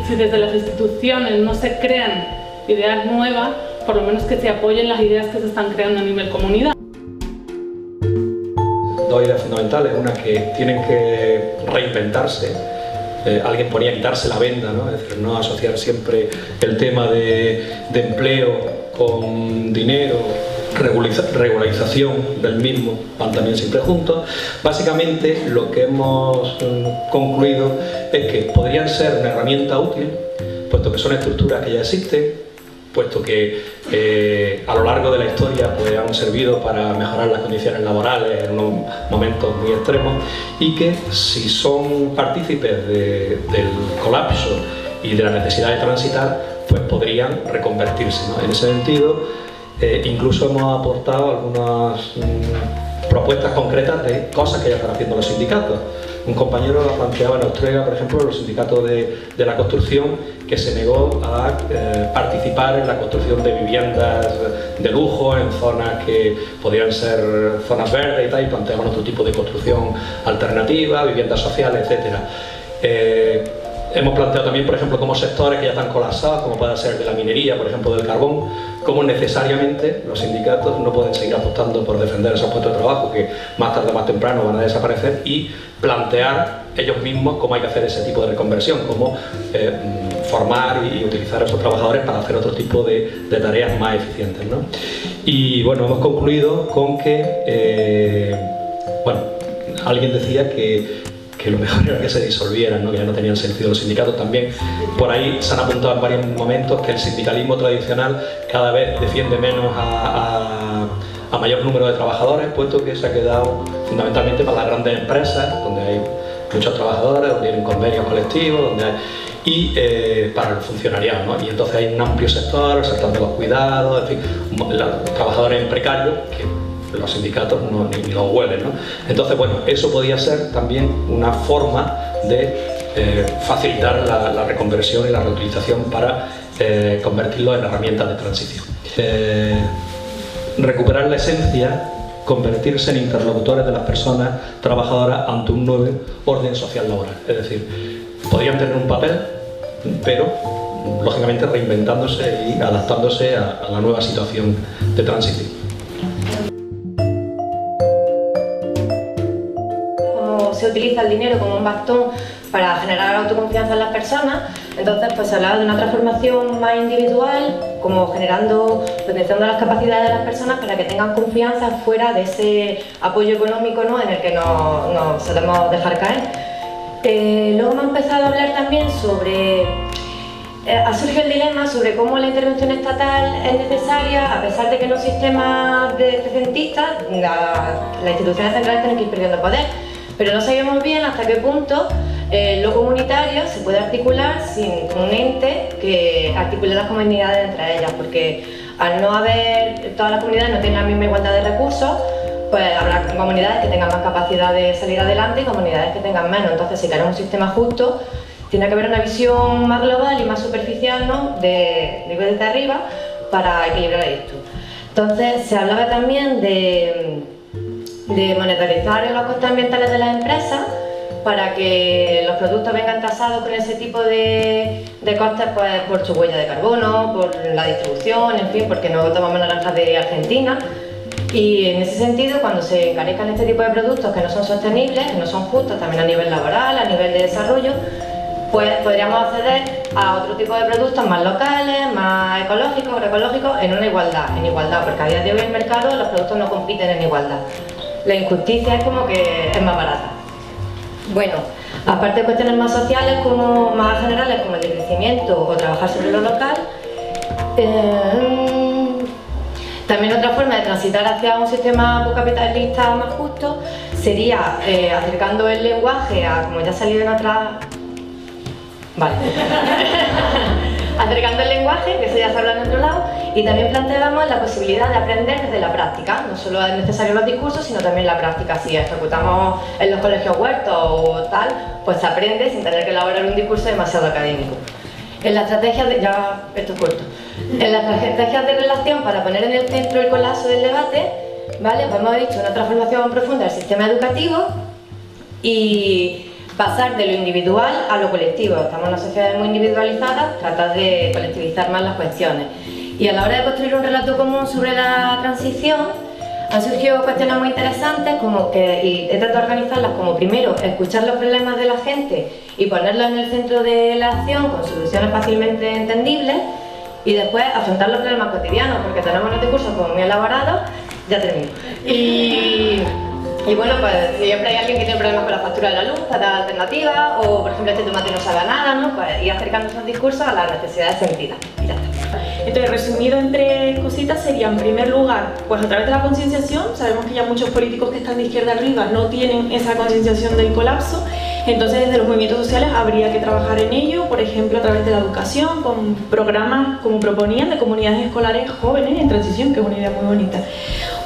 [SPEAKER 13] Si desde las instituciones no se crean ideas nuevas, por lo menos que se apoyen las ideas que se están creando a nivel comunidad.
[SPEAKER 14] Dos ideas fundamentales: una, que tienen que reinventarse. Alguien ponía quitarse la venda, ¿no? Es decir, no asociar siempre el tema de empleo con dinero, regularización del mismo, van también siempre juntos. Básicamente lo que hemos concluido es que podrían ser una herramienta útil, puesto que son estructuras que ya existen, puesto que a lo largo de la historia pues, han servido para mejorar las condiciones laborales en unos momentos muy extremos, y que si son partícipes del colapso y de la necesidad de transitar, pues podrían reconvertirse, ¿no? En ese sentido, incluso hemos aportado algunas propuestas concretas de cosas que ya están haciendo los sindicatos. Un compañero planteaba en Austriega, por ejemplo, los sindicatos de la construcción, que se negó a participar en la construcción de viviendas de lujo en zonas que podrían ser zonas verdes y tal, y planteaban otro tipo de construcción alternativa, viviendas sociales, etc. Hemos planteado también, por ejemplo, como sectores que ya están colapsados, como puede ser de la minería, por ejemplo, del carbón, cómo necesariamente los sindicatos no pueden seguir apostando por defender esos puestos de trabajo que más tarde o más temprano van a desaparecer, y plantear ellos mismos cómo hay que hacer ese tipo de reconversión, cómo formar y utilizar a esos trabajadores para hacer otro tipo de tareas más eficientes, ¿no? Y bueno, hemos concluido con que, bueno, alguien decía que lo mejor era que se disolvieran, ¿no? Que ya no tenían sentido los sindicatos. También por ahí se han apuntado en varios momentos que el sindicalismo tradicional cada vez defiende menos a mayor número de trabajadores, puesto que se ha quedado fundamentalmente para las grandes empresas, donde hay muchos trabajadores, donde tienen convenios colectivos, donde hay, y para el funcionariado, ¿no? Y entonces hay un amplio sector, el sector de los cuidados, en fin, los trabajadores en precario, que los sindicatos ni los huelen, ¿no? Entonces, bueno, eso podía ser también una forma de facilitar la reconversión y la reutilización para convertirlo en herramientas de transición. Recuperar la esencia, convertirse en interlocutores de las personas trabajadoras ante un nuevo orden social laboral. Es decir, podrían tener un papel, pero lógicamente reinventándose y adaptándose a la nueva situación de transición.
[SPEAKER 12] Se utiliza el dinero como un bastón para generar autoconfianza en las personas, entonces pues se hablaba de una transformación más individual, como potenciando las capacidades de las personas para que tengan confianza fuera de ese apoyo económico, ¿no? En el que nos solemos dejar caer.
[SPEAKER 15] Luego me ha empezado a hablar también sobre... ha surgido el dilema sobre cómo la intervención estatal es necesaria, a pesar de que en un sistema decentista las instituciones centrales tienen que ir perdiendo poder, pero no sabíamos bien hasta qué punto lo comunitario se puede articular sin un ente que articule las comunidades entre ellas, porque al no haber, todas las comunidades no tienen la misma igualdad de recursos, pues habrá comunidades que tengan más capacidad de salir adelante y comunidades que tengan menos. Entonces, si queremos un sistema justo, tiene que haber una visión más global y más superficial, ¿no?, desde arriba, para equilibrar esto. Entonces, se hablaba también de monetarizar los costes ambientales de las empresas para que los productos vengan tasados con ese tipo de costes, pues, por su huella de carbono, por la distribución, en fin, porque no tomamos naranjas de Argentina. Y en ese sentido, cuando se encarezcan este tipo de productos que no son sostenibles, que no son justos también a nivel laboral, a nivel de desarrollo, pues podríamos acceder a otro tipo de productos más locales, más ecológicos, agroecológicos, en igualdad, porque a día de hoy en el mercado los productos no compiten en igualdad. La injusticia es como que es más barata. Bueno, aparte de cuestiones más sociales, como más generales, como el de crecimiento o trabajar sobre lo local, también otra forma de transitar hacia un sistema capitalista más justo sería acercando el lenguaje a, como ya ha salido en otras... Vale. Acercando el lenguaje, que eso ya se habla en otro lado, y también planteamos la posibilidad de aprender desde la práctica. No solo es necesario los discursos, sino también la práctica. Si ejecutamos en los colegios huertos o tal, pues se aprende sin tener que elaborar un discurso demasiado académico. En la estrategia de... ya, esto es corto. En las estrategias de relación para poner en el centro el colapso del debate, ¿vale? Pues hemos dicho una transformación profunda del sistema educativo y pasar de lo individual a lo colectivo. Estamos en una sociedad muy individualizada, tratar de colectivizar más las cuestiones. Y a la hora de construir un relato común sobre la transición, han surgido cuestiones muy interesantes, como que, y he tratado de organizarlas como, primero, escuchar los problemas de la gente y ponerlos en el centro de la acción con soluciones fácilmente entendibles, y después afrontar los problemas cotidianos, porque tenemos unos discursos como muy elaborados. Ya termino. Y bueno, pues siempre hay alguien que tiene problemas con la factura de la luz, para dar alternativas, o por ejemplo este tomate no sabe a nada, ¿no? Pues ir acercando esos discursos a las necesidades sentidas. Y ya está.
[SPEAKER 16] Entonces, resumido en tres cositas, sería, en primer lugar, pues a través de la concienciación. Sabemos que ya muchos políticos que están de izquierda arriba no tienen esa concienciación del colapso, entonces desde los movimientos sociales habría que trabajar en ello, por ejemplo a través de la educación, con programas como proponían de comunidades escolares jóvenes en transición, que es una idea muy bonita.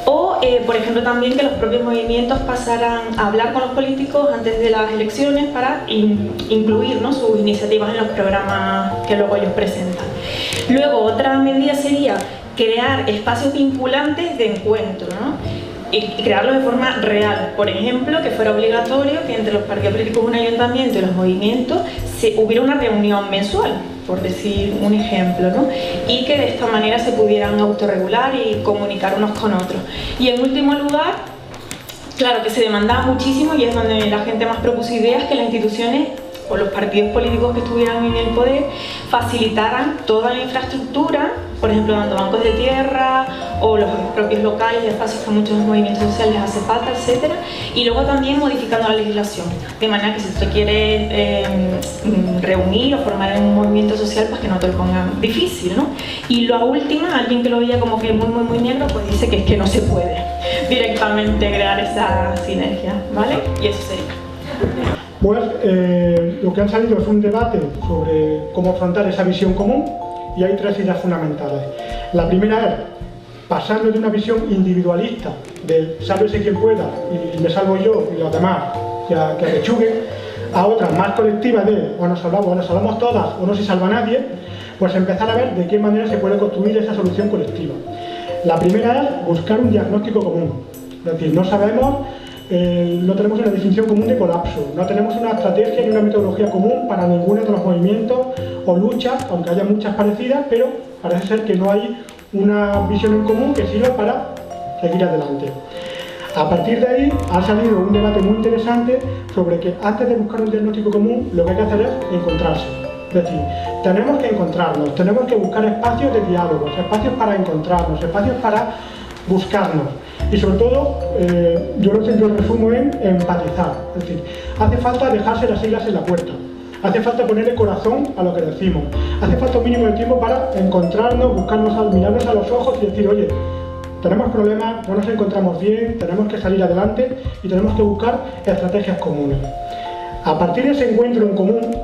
[SPEAKER 16] O, por ejemplo, también que los propios movimientos pasaran a hablar con los políticos antes de las elecciones para incluir, ¿no?, sus iniciativas en los programas que luego ellos presentan. Luego, otra medida sería crear espacios vinculantes de encuentro, ¿no?, y crearlo de forma real. Por ejemplo, que fuera obligatorio que entre los partidos políticos de un ayuntamiento y los movimientos hubiera una reunión mensual, por decir un ejemplo, ¿no?, y que de esta manera se pudieran autorregular y comunicar unos con otros. Y en último lugar, claro que se demandaba muchísimo, y es donde la gente más propuso ideas, que las instituciones o los partidos políticos que estuvieran en el poder facilitaran toda la infraestructura, por ejemplo dando bancos de tierra o los propios locales y espacios que a muchos movimientos sociales les hace falta, etc. Y luego también modificando la legislación, de manera que si se quiere reunir o formar un movimiento social, pues que no te lo pongan difícil, ¿no? Y la última, alguien que lo veía como que muy negro, pues dice que es que no se puede directamente crear esa sinergia, ¿vale? Y eso sería.
[SPEAKER 17] Pues lo que han salido es un debate sobre cómo afrontar esa visión común, y hay tres ideas fundamentales. La primera es pasarnos de una visión individualista del sálvese quien pueda y me salvo yo y los demás que apechuguen, a otra más colectiva de o nos salvamos todas o no se salva nadie. Pues empezar a ver de qué manera se puede construir esa solución colectiva. La primera es buscar un diagnóstico común, es decir, no sabemos, no tenemos una definición común de colapso, no tenemos una estrategia ni una metodología común para ninguno de los movimientos o luchas, aunque haya muchas parecidas, pero parece ser que no hay una visión en común que sirva para seguir adelante. A partir de ahí ha salido un debate muy interesante sobre que antes de buscar un diagnóstico común lo que hay que hacer es encontrarse. Es decir, tenemos que encontrarnos, tenemos que buscar espacios de diálogo, espacios para encontrarnos, espacios para buscarnos. Y sobre todo, yo lo siempre resumo en empatizar. Es decir, hace falta dejarse las siglas en la puerta. Hace falta ponerle corazón a lo que decimos. Hace falta un mínimo de tiempo para encontrarnos, mirarnos a los ojos y decir, oye, tenemos problemas, no nos encontramos bien, tenemos que salir adelante y tenemos que buscar estrategias comunes. A partir de ese encuentro en común,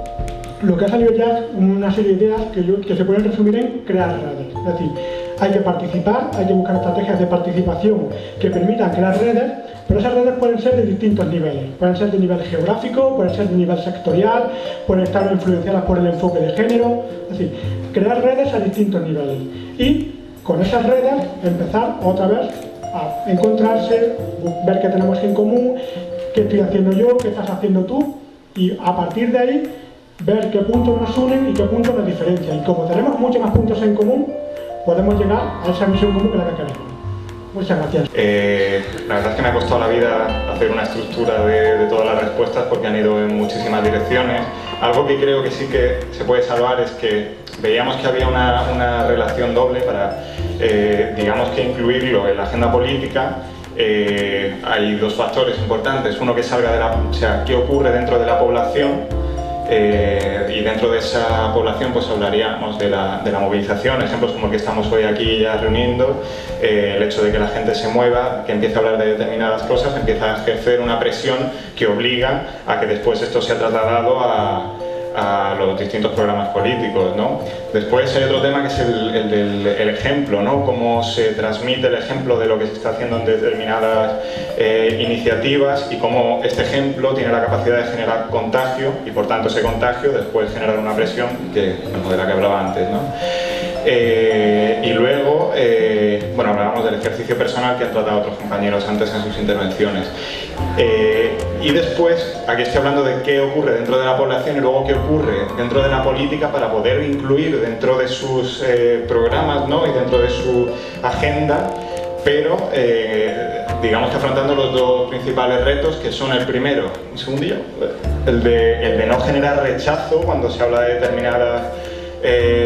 [SPEAKER 17] lo que ha salido ya es una serie de ideas que se pueden resumir en crear redes. Es decir, hay que participar, hay que buscar estrategias de participación que permitan crear redes, pero esas redes pueden ser de distintos niveles. Pueden ser de nivel geográfico, pueden ser de nivel sectorial, pueden estar influenciadas por el enfoque de género. Es decir, crear redes a distintos niveles. Y con esas redes empezar otra vez a encontrarse, ver qué tenemos en común, qué estoy haciendo yo, qué estás haciendo tú, y a partir de ahí ver qué puntos nos unen y qué puntos nos diferencian. Y como tenemos muchos más puntos en común, podemos llegar a esa misión común que la que queremos. Muchas gracias.
[SPEAKER 18] La verdad es que me ha costado la vida hacer una estructura de todas las respuestas porque han ido en muchísimas direcciones. Algo que creo que sí que se puede salvar es que veíamos que había una relación doble para, digamos que incluirlo en la agenda política. Hay dos factores importantes, uno que salga de o sea, qué ocurre dentro de la población, y dentro de esa población pues hablaríamos de la movilización, ejemplos como el que estamos hoy aquí ya reuniendo, el hecho de que la gente se mueva, que empiece a hablar de determinadas cosas, empieza a ejercer una presión que obliga a que después esto sea trasladado a los distintos programas políticos, ¿no? Después hay otro tema que es el del ejemplo, ¿no? Cómo se transmite el ejemplo de lo que se está haciendo en determinadas iniciativas y cómo este ejemplo tiene la capacidad de generar contagio y por tanto ese contagio después generar una presión de la que hablaba antes, ¿no? Y luego, bueno, hablábamos del ejercicio personal que han tratado otros compañeros antes en sus intervenciones. Y después, aquí estoy hablando de qué ocurre dentro de la población y luego qué ocurre dentro de la política para poder incluir dentro de sus programas, ¿no? Y dentro de su agenda, pero digamos que afrontando los dos principales retos, que son el primero, un segundillo, el de no generar rechazo cuando se habla de determinadas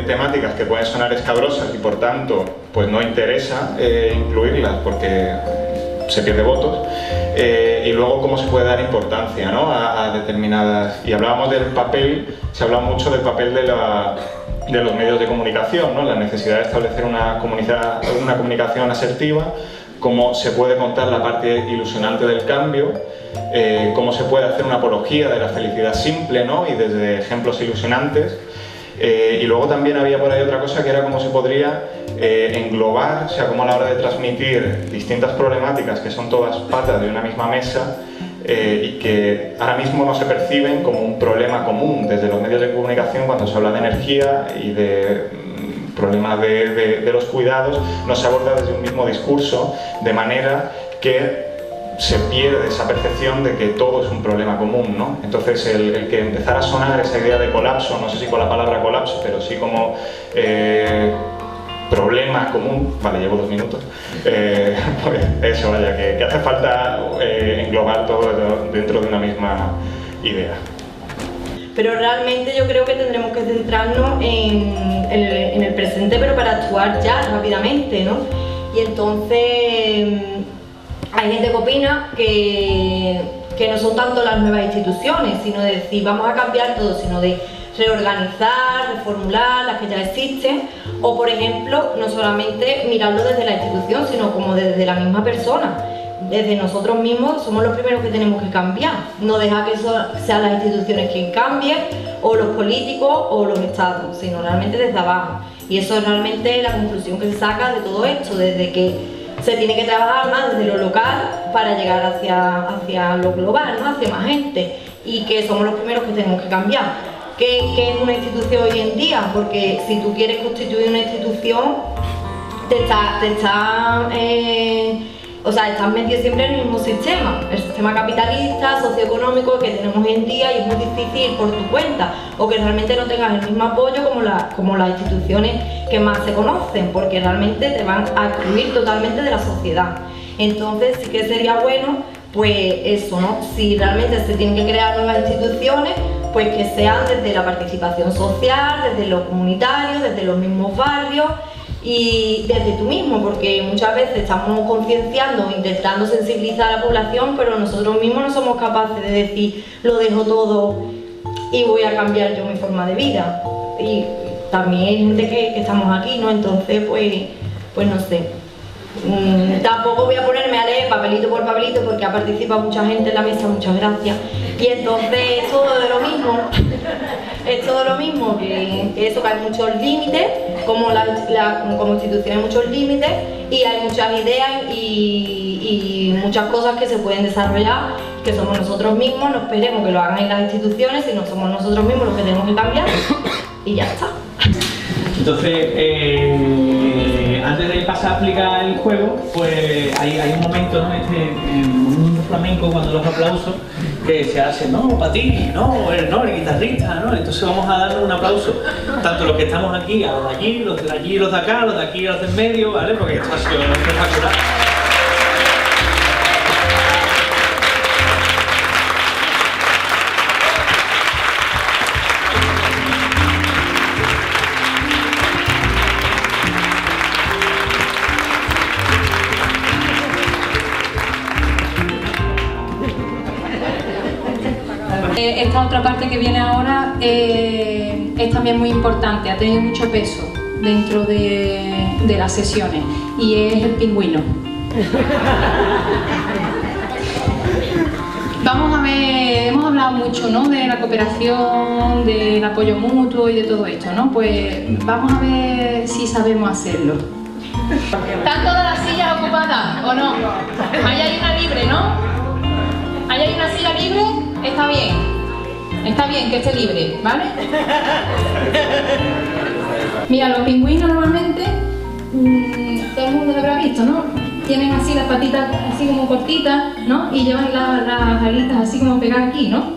[SPEAKER 18] temáticas que pueden sonar escabrosas y por tanto pues no interesa incluirlas porque se pierde votos, y luego cómo se puede dar importancia, ¿no? a determinadas, y hablábamos del papel, se habla mucho del papel de los medios de comunicación, ¿no? La necesidad de establecer una comunicación asertiva, cómo se puede contar la parte ilusionante del cambio, cómo se puede hacer una apología de la felicidad simple, ¿no? Y desde ejemplos ilusionantes. Y luego también había por ahí otra cosa que era cómo se podría englobar, o sea, cómo a la hora de transmitir distintas problemáticas que son todas patas de una misma mesa y que ahora mismo no se perciben como un problema común desde los medios de comunicación cuando se habla de energía y de problemas de los cuidados, no se aborda desde un mismo discurso, de manera que se pierde esa percepción de que todo es un problema común, ¿no? Entonces el que empezara a sonar esa idea de colapso, no sé si con la palabra colapso, pero sí como problema común, vale, llevo 2 minutos, pues eso, vaya, que hace falta englobar todo dentro de una misma idea.
[SPEAKER 15] Pero realmente yo creo que tendremos que centrarnos en el presente, pero para actuar ya rápidamente, ¿no? Y entonces hay gente que opina que no son tanto las nuevas instituciones, sino de decir vamos a cambiar todo, sino de reorganizar, reformular las que ya existen, o por ejemplo, no solamente mirarlo desde la institución, sino como desde la misma persona. Desde nosotros mismos somos los primeros que tenemos que cambiar, no dejar que sean las instituciones quien cambien, o los políticos o los estados, sino realmente desde abajo. Y eso es realmente la conclusión que se saca de todo esto, desde que se tiene que trabajar más desde lo local para llegar hacia lo global, ¿no? Hacia más gente, y que somos los primeros que tenemos que cambiar. ¿Qué es una institución hoy en día? Porque si tú quieres constituir una institución, estás metido siempre en el mismo sistema, el sistema capitalista, socioeconómico que tenemos hoy en día, y es muy difícil ir por tu cuenta, o que realmente no tengas el mismo apoyo como las instituciones que más se conocen, porque realmente te van a excluir totalmente de la sociedad. Entonces sí que sería bueno, pues eso, ¿no? Si realmente se tienen que crear nuevas instituciones, pues que sean desde la participación social, desde lo comunitario, desde los mismos barrios, y desde tú mismo, porque muchas veces estamos concienciando, intentando sensibilizar a la población, pero nosotros mismos no somos capaces de decir lo dejo todo y voy a cambiar yo mi forma de vida. Y también hay gente que estamos aquí, ¿no? Entonces, pues no sé. Tampoco voy a ponerme a leer papelito por papelito porque ha participado mucha gente en la mesa, muchas gracias. Y entonces es todo de lo mismo. Es todo lo mismo, que eso, que hay muchos límites, como institución hay muchos límites y hay muchas ideas y muchas cosas que se pueden desarrollar, que somos nosotros mismos, no esperemos que lo hagan en las instituciones, sino somos nosotros mismos los que tenemos que cambiar y ya está.
[SPEAKER 9] Entonces, antes de pasar a explicar el juego, pues hay un momento, ¿no? En un flamenco, cuando los aplausos, que se hacen, no, para ti, no, el guitarrista, ¿no? Entonces vamos a darle un aplauso, tanto los que estamos aquí, a los de allí, los de allí, los de acá, los de aquí, los de en medio, ¿vale? Porque esto ha sido espectacular.
[SPEAKER 11] Esta otra parte que viene ahora es también muy importante, ha tenido mucho peso dentro de las sesiones y es el pingüino. Vamos a ver, hemos hablado mucho, ¿no?, de la cooperación, del apoyo mutuo y de todo esto, ¿no? Pues vamos a ver si sabemos hacerlo. ¿Están todas las sillas ocupadas o no? Ahí hay una libre, ¿no? Ahí hay una silla libre, está bien que esté libre, ¿vale? Mira, los pingüinos normalmente, todo el mundo lo habrá visto, ¿no? Tienen así las patitas así como cortitas, ¿no? Y llevan las alitas así como pegadas aquí, ¿no?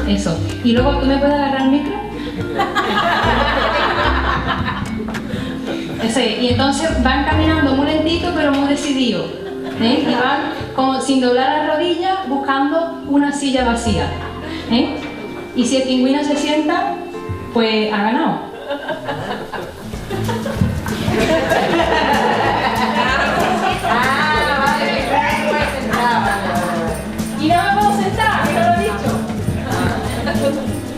[SPEAKER 11] Eso. Y luego, ¿tú me puedes agarrar el micro? Ese. Y entonces van caminando muy lentito pero muy decididos, ¿eh? Y van como sin doblar las rodillas buscando una silla vacía, ¿eh? Y si el pingüino se sienta, pues ha ganado. Y no me puedo sentar, te lo he dicho.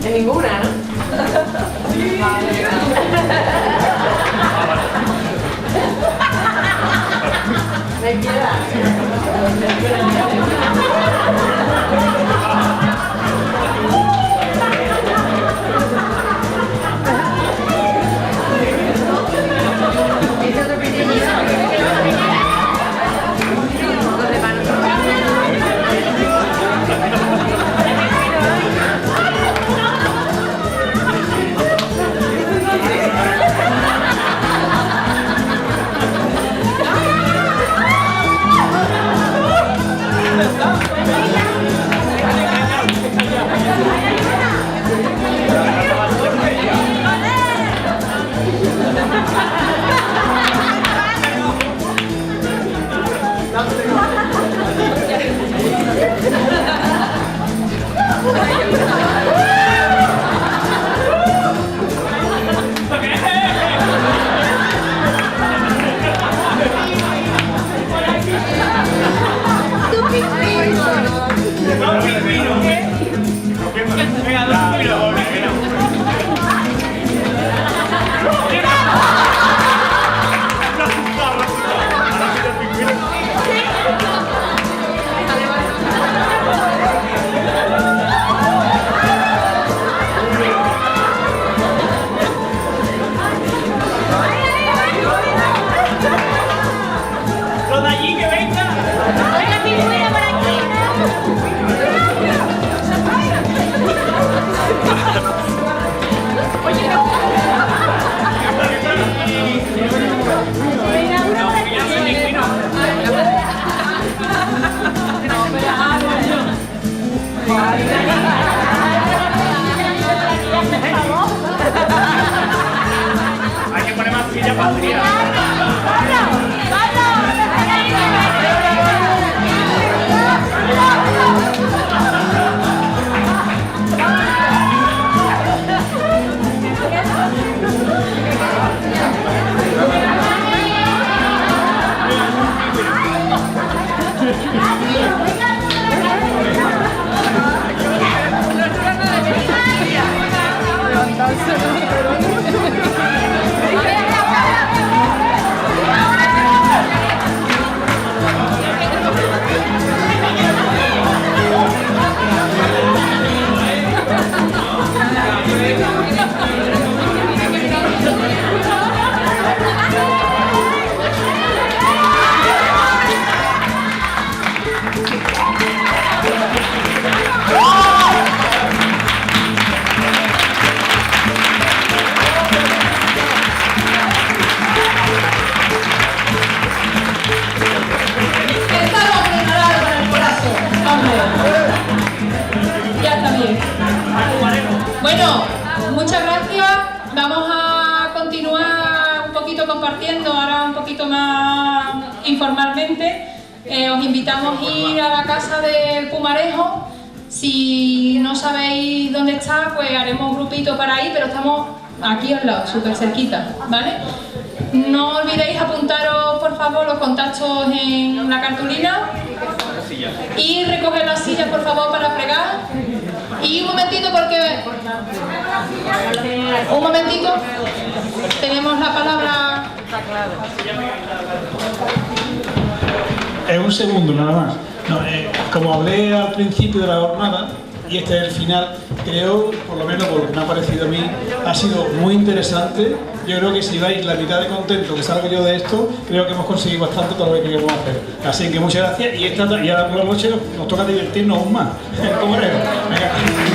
[SPEAKER 4] En ninguna, ¿no? Me queda.
[SPEAKER 19] Hay que poner más sillas para tirar.
[SPEAKER 11] Bueno, muchas gracias. Vamos a continuar un poquito compartiendo, ahora un poquito más informalmente. Os invitamos a ir a la casa del Pumarejo. Si no sabéis dónde está, pues haremos un grupito para ahí, pero estamos aquí al lado, súper cerquita, ¿vale? No olvidéis apuntaros, por favor, los contactos en la cartulina y recoger las sillas, por favor, para plegar. Y un momentito, porque... Un momentito. Tenemos la palabra...
[SPEAKER 5] Un segundo, nada más. No, como hablé al principio de la jornada, y este es el final, creo, por lo menos por lo que me ha parecido a mí, ha sido muy interesante. Yo creo que si vais la mitad de contento que salgo yo de esto, creo que hemos conseguido bastante todo lo que queríamos hacer. Así que muchas gracias, y ahora por la noche nos toca divertirnos aún más. Venga.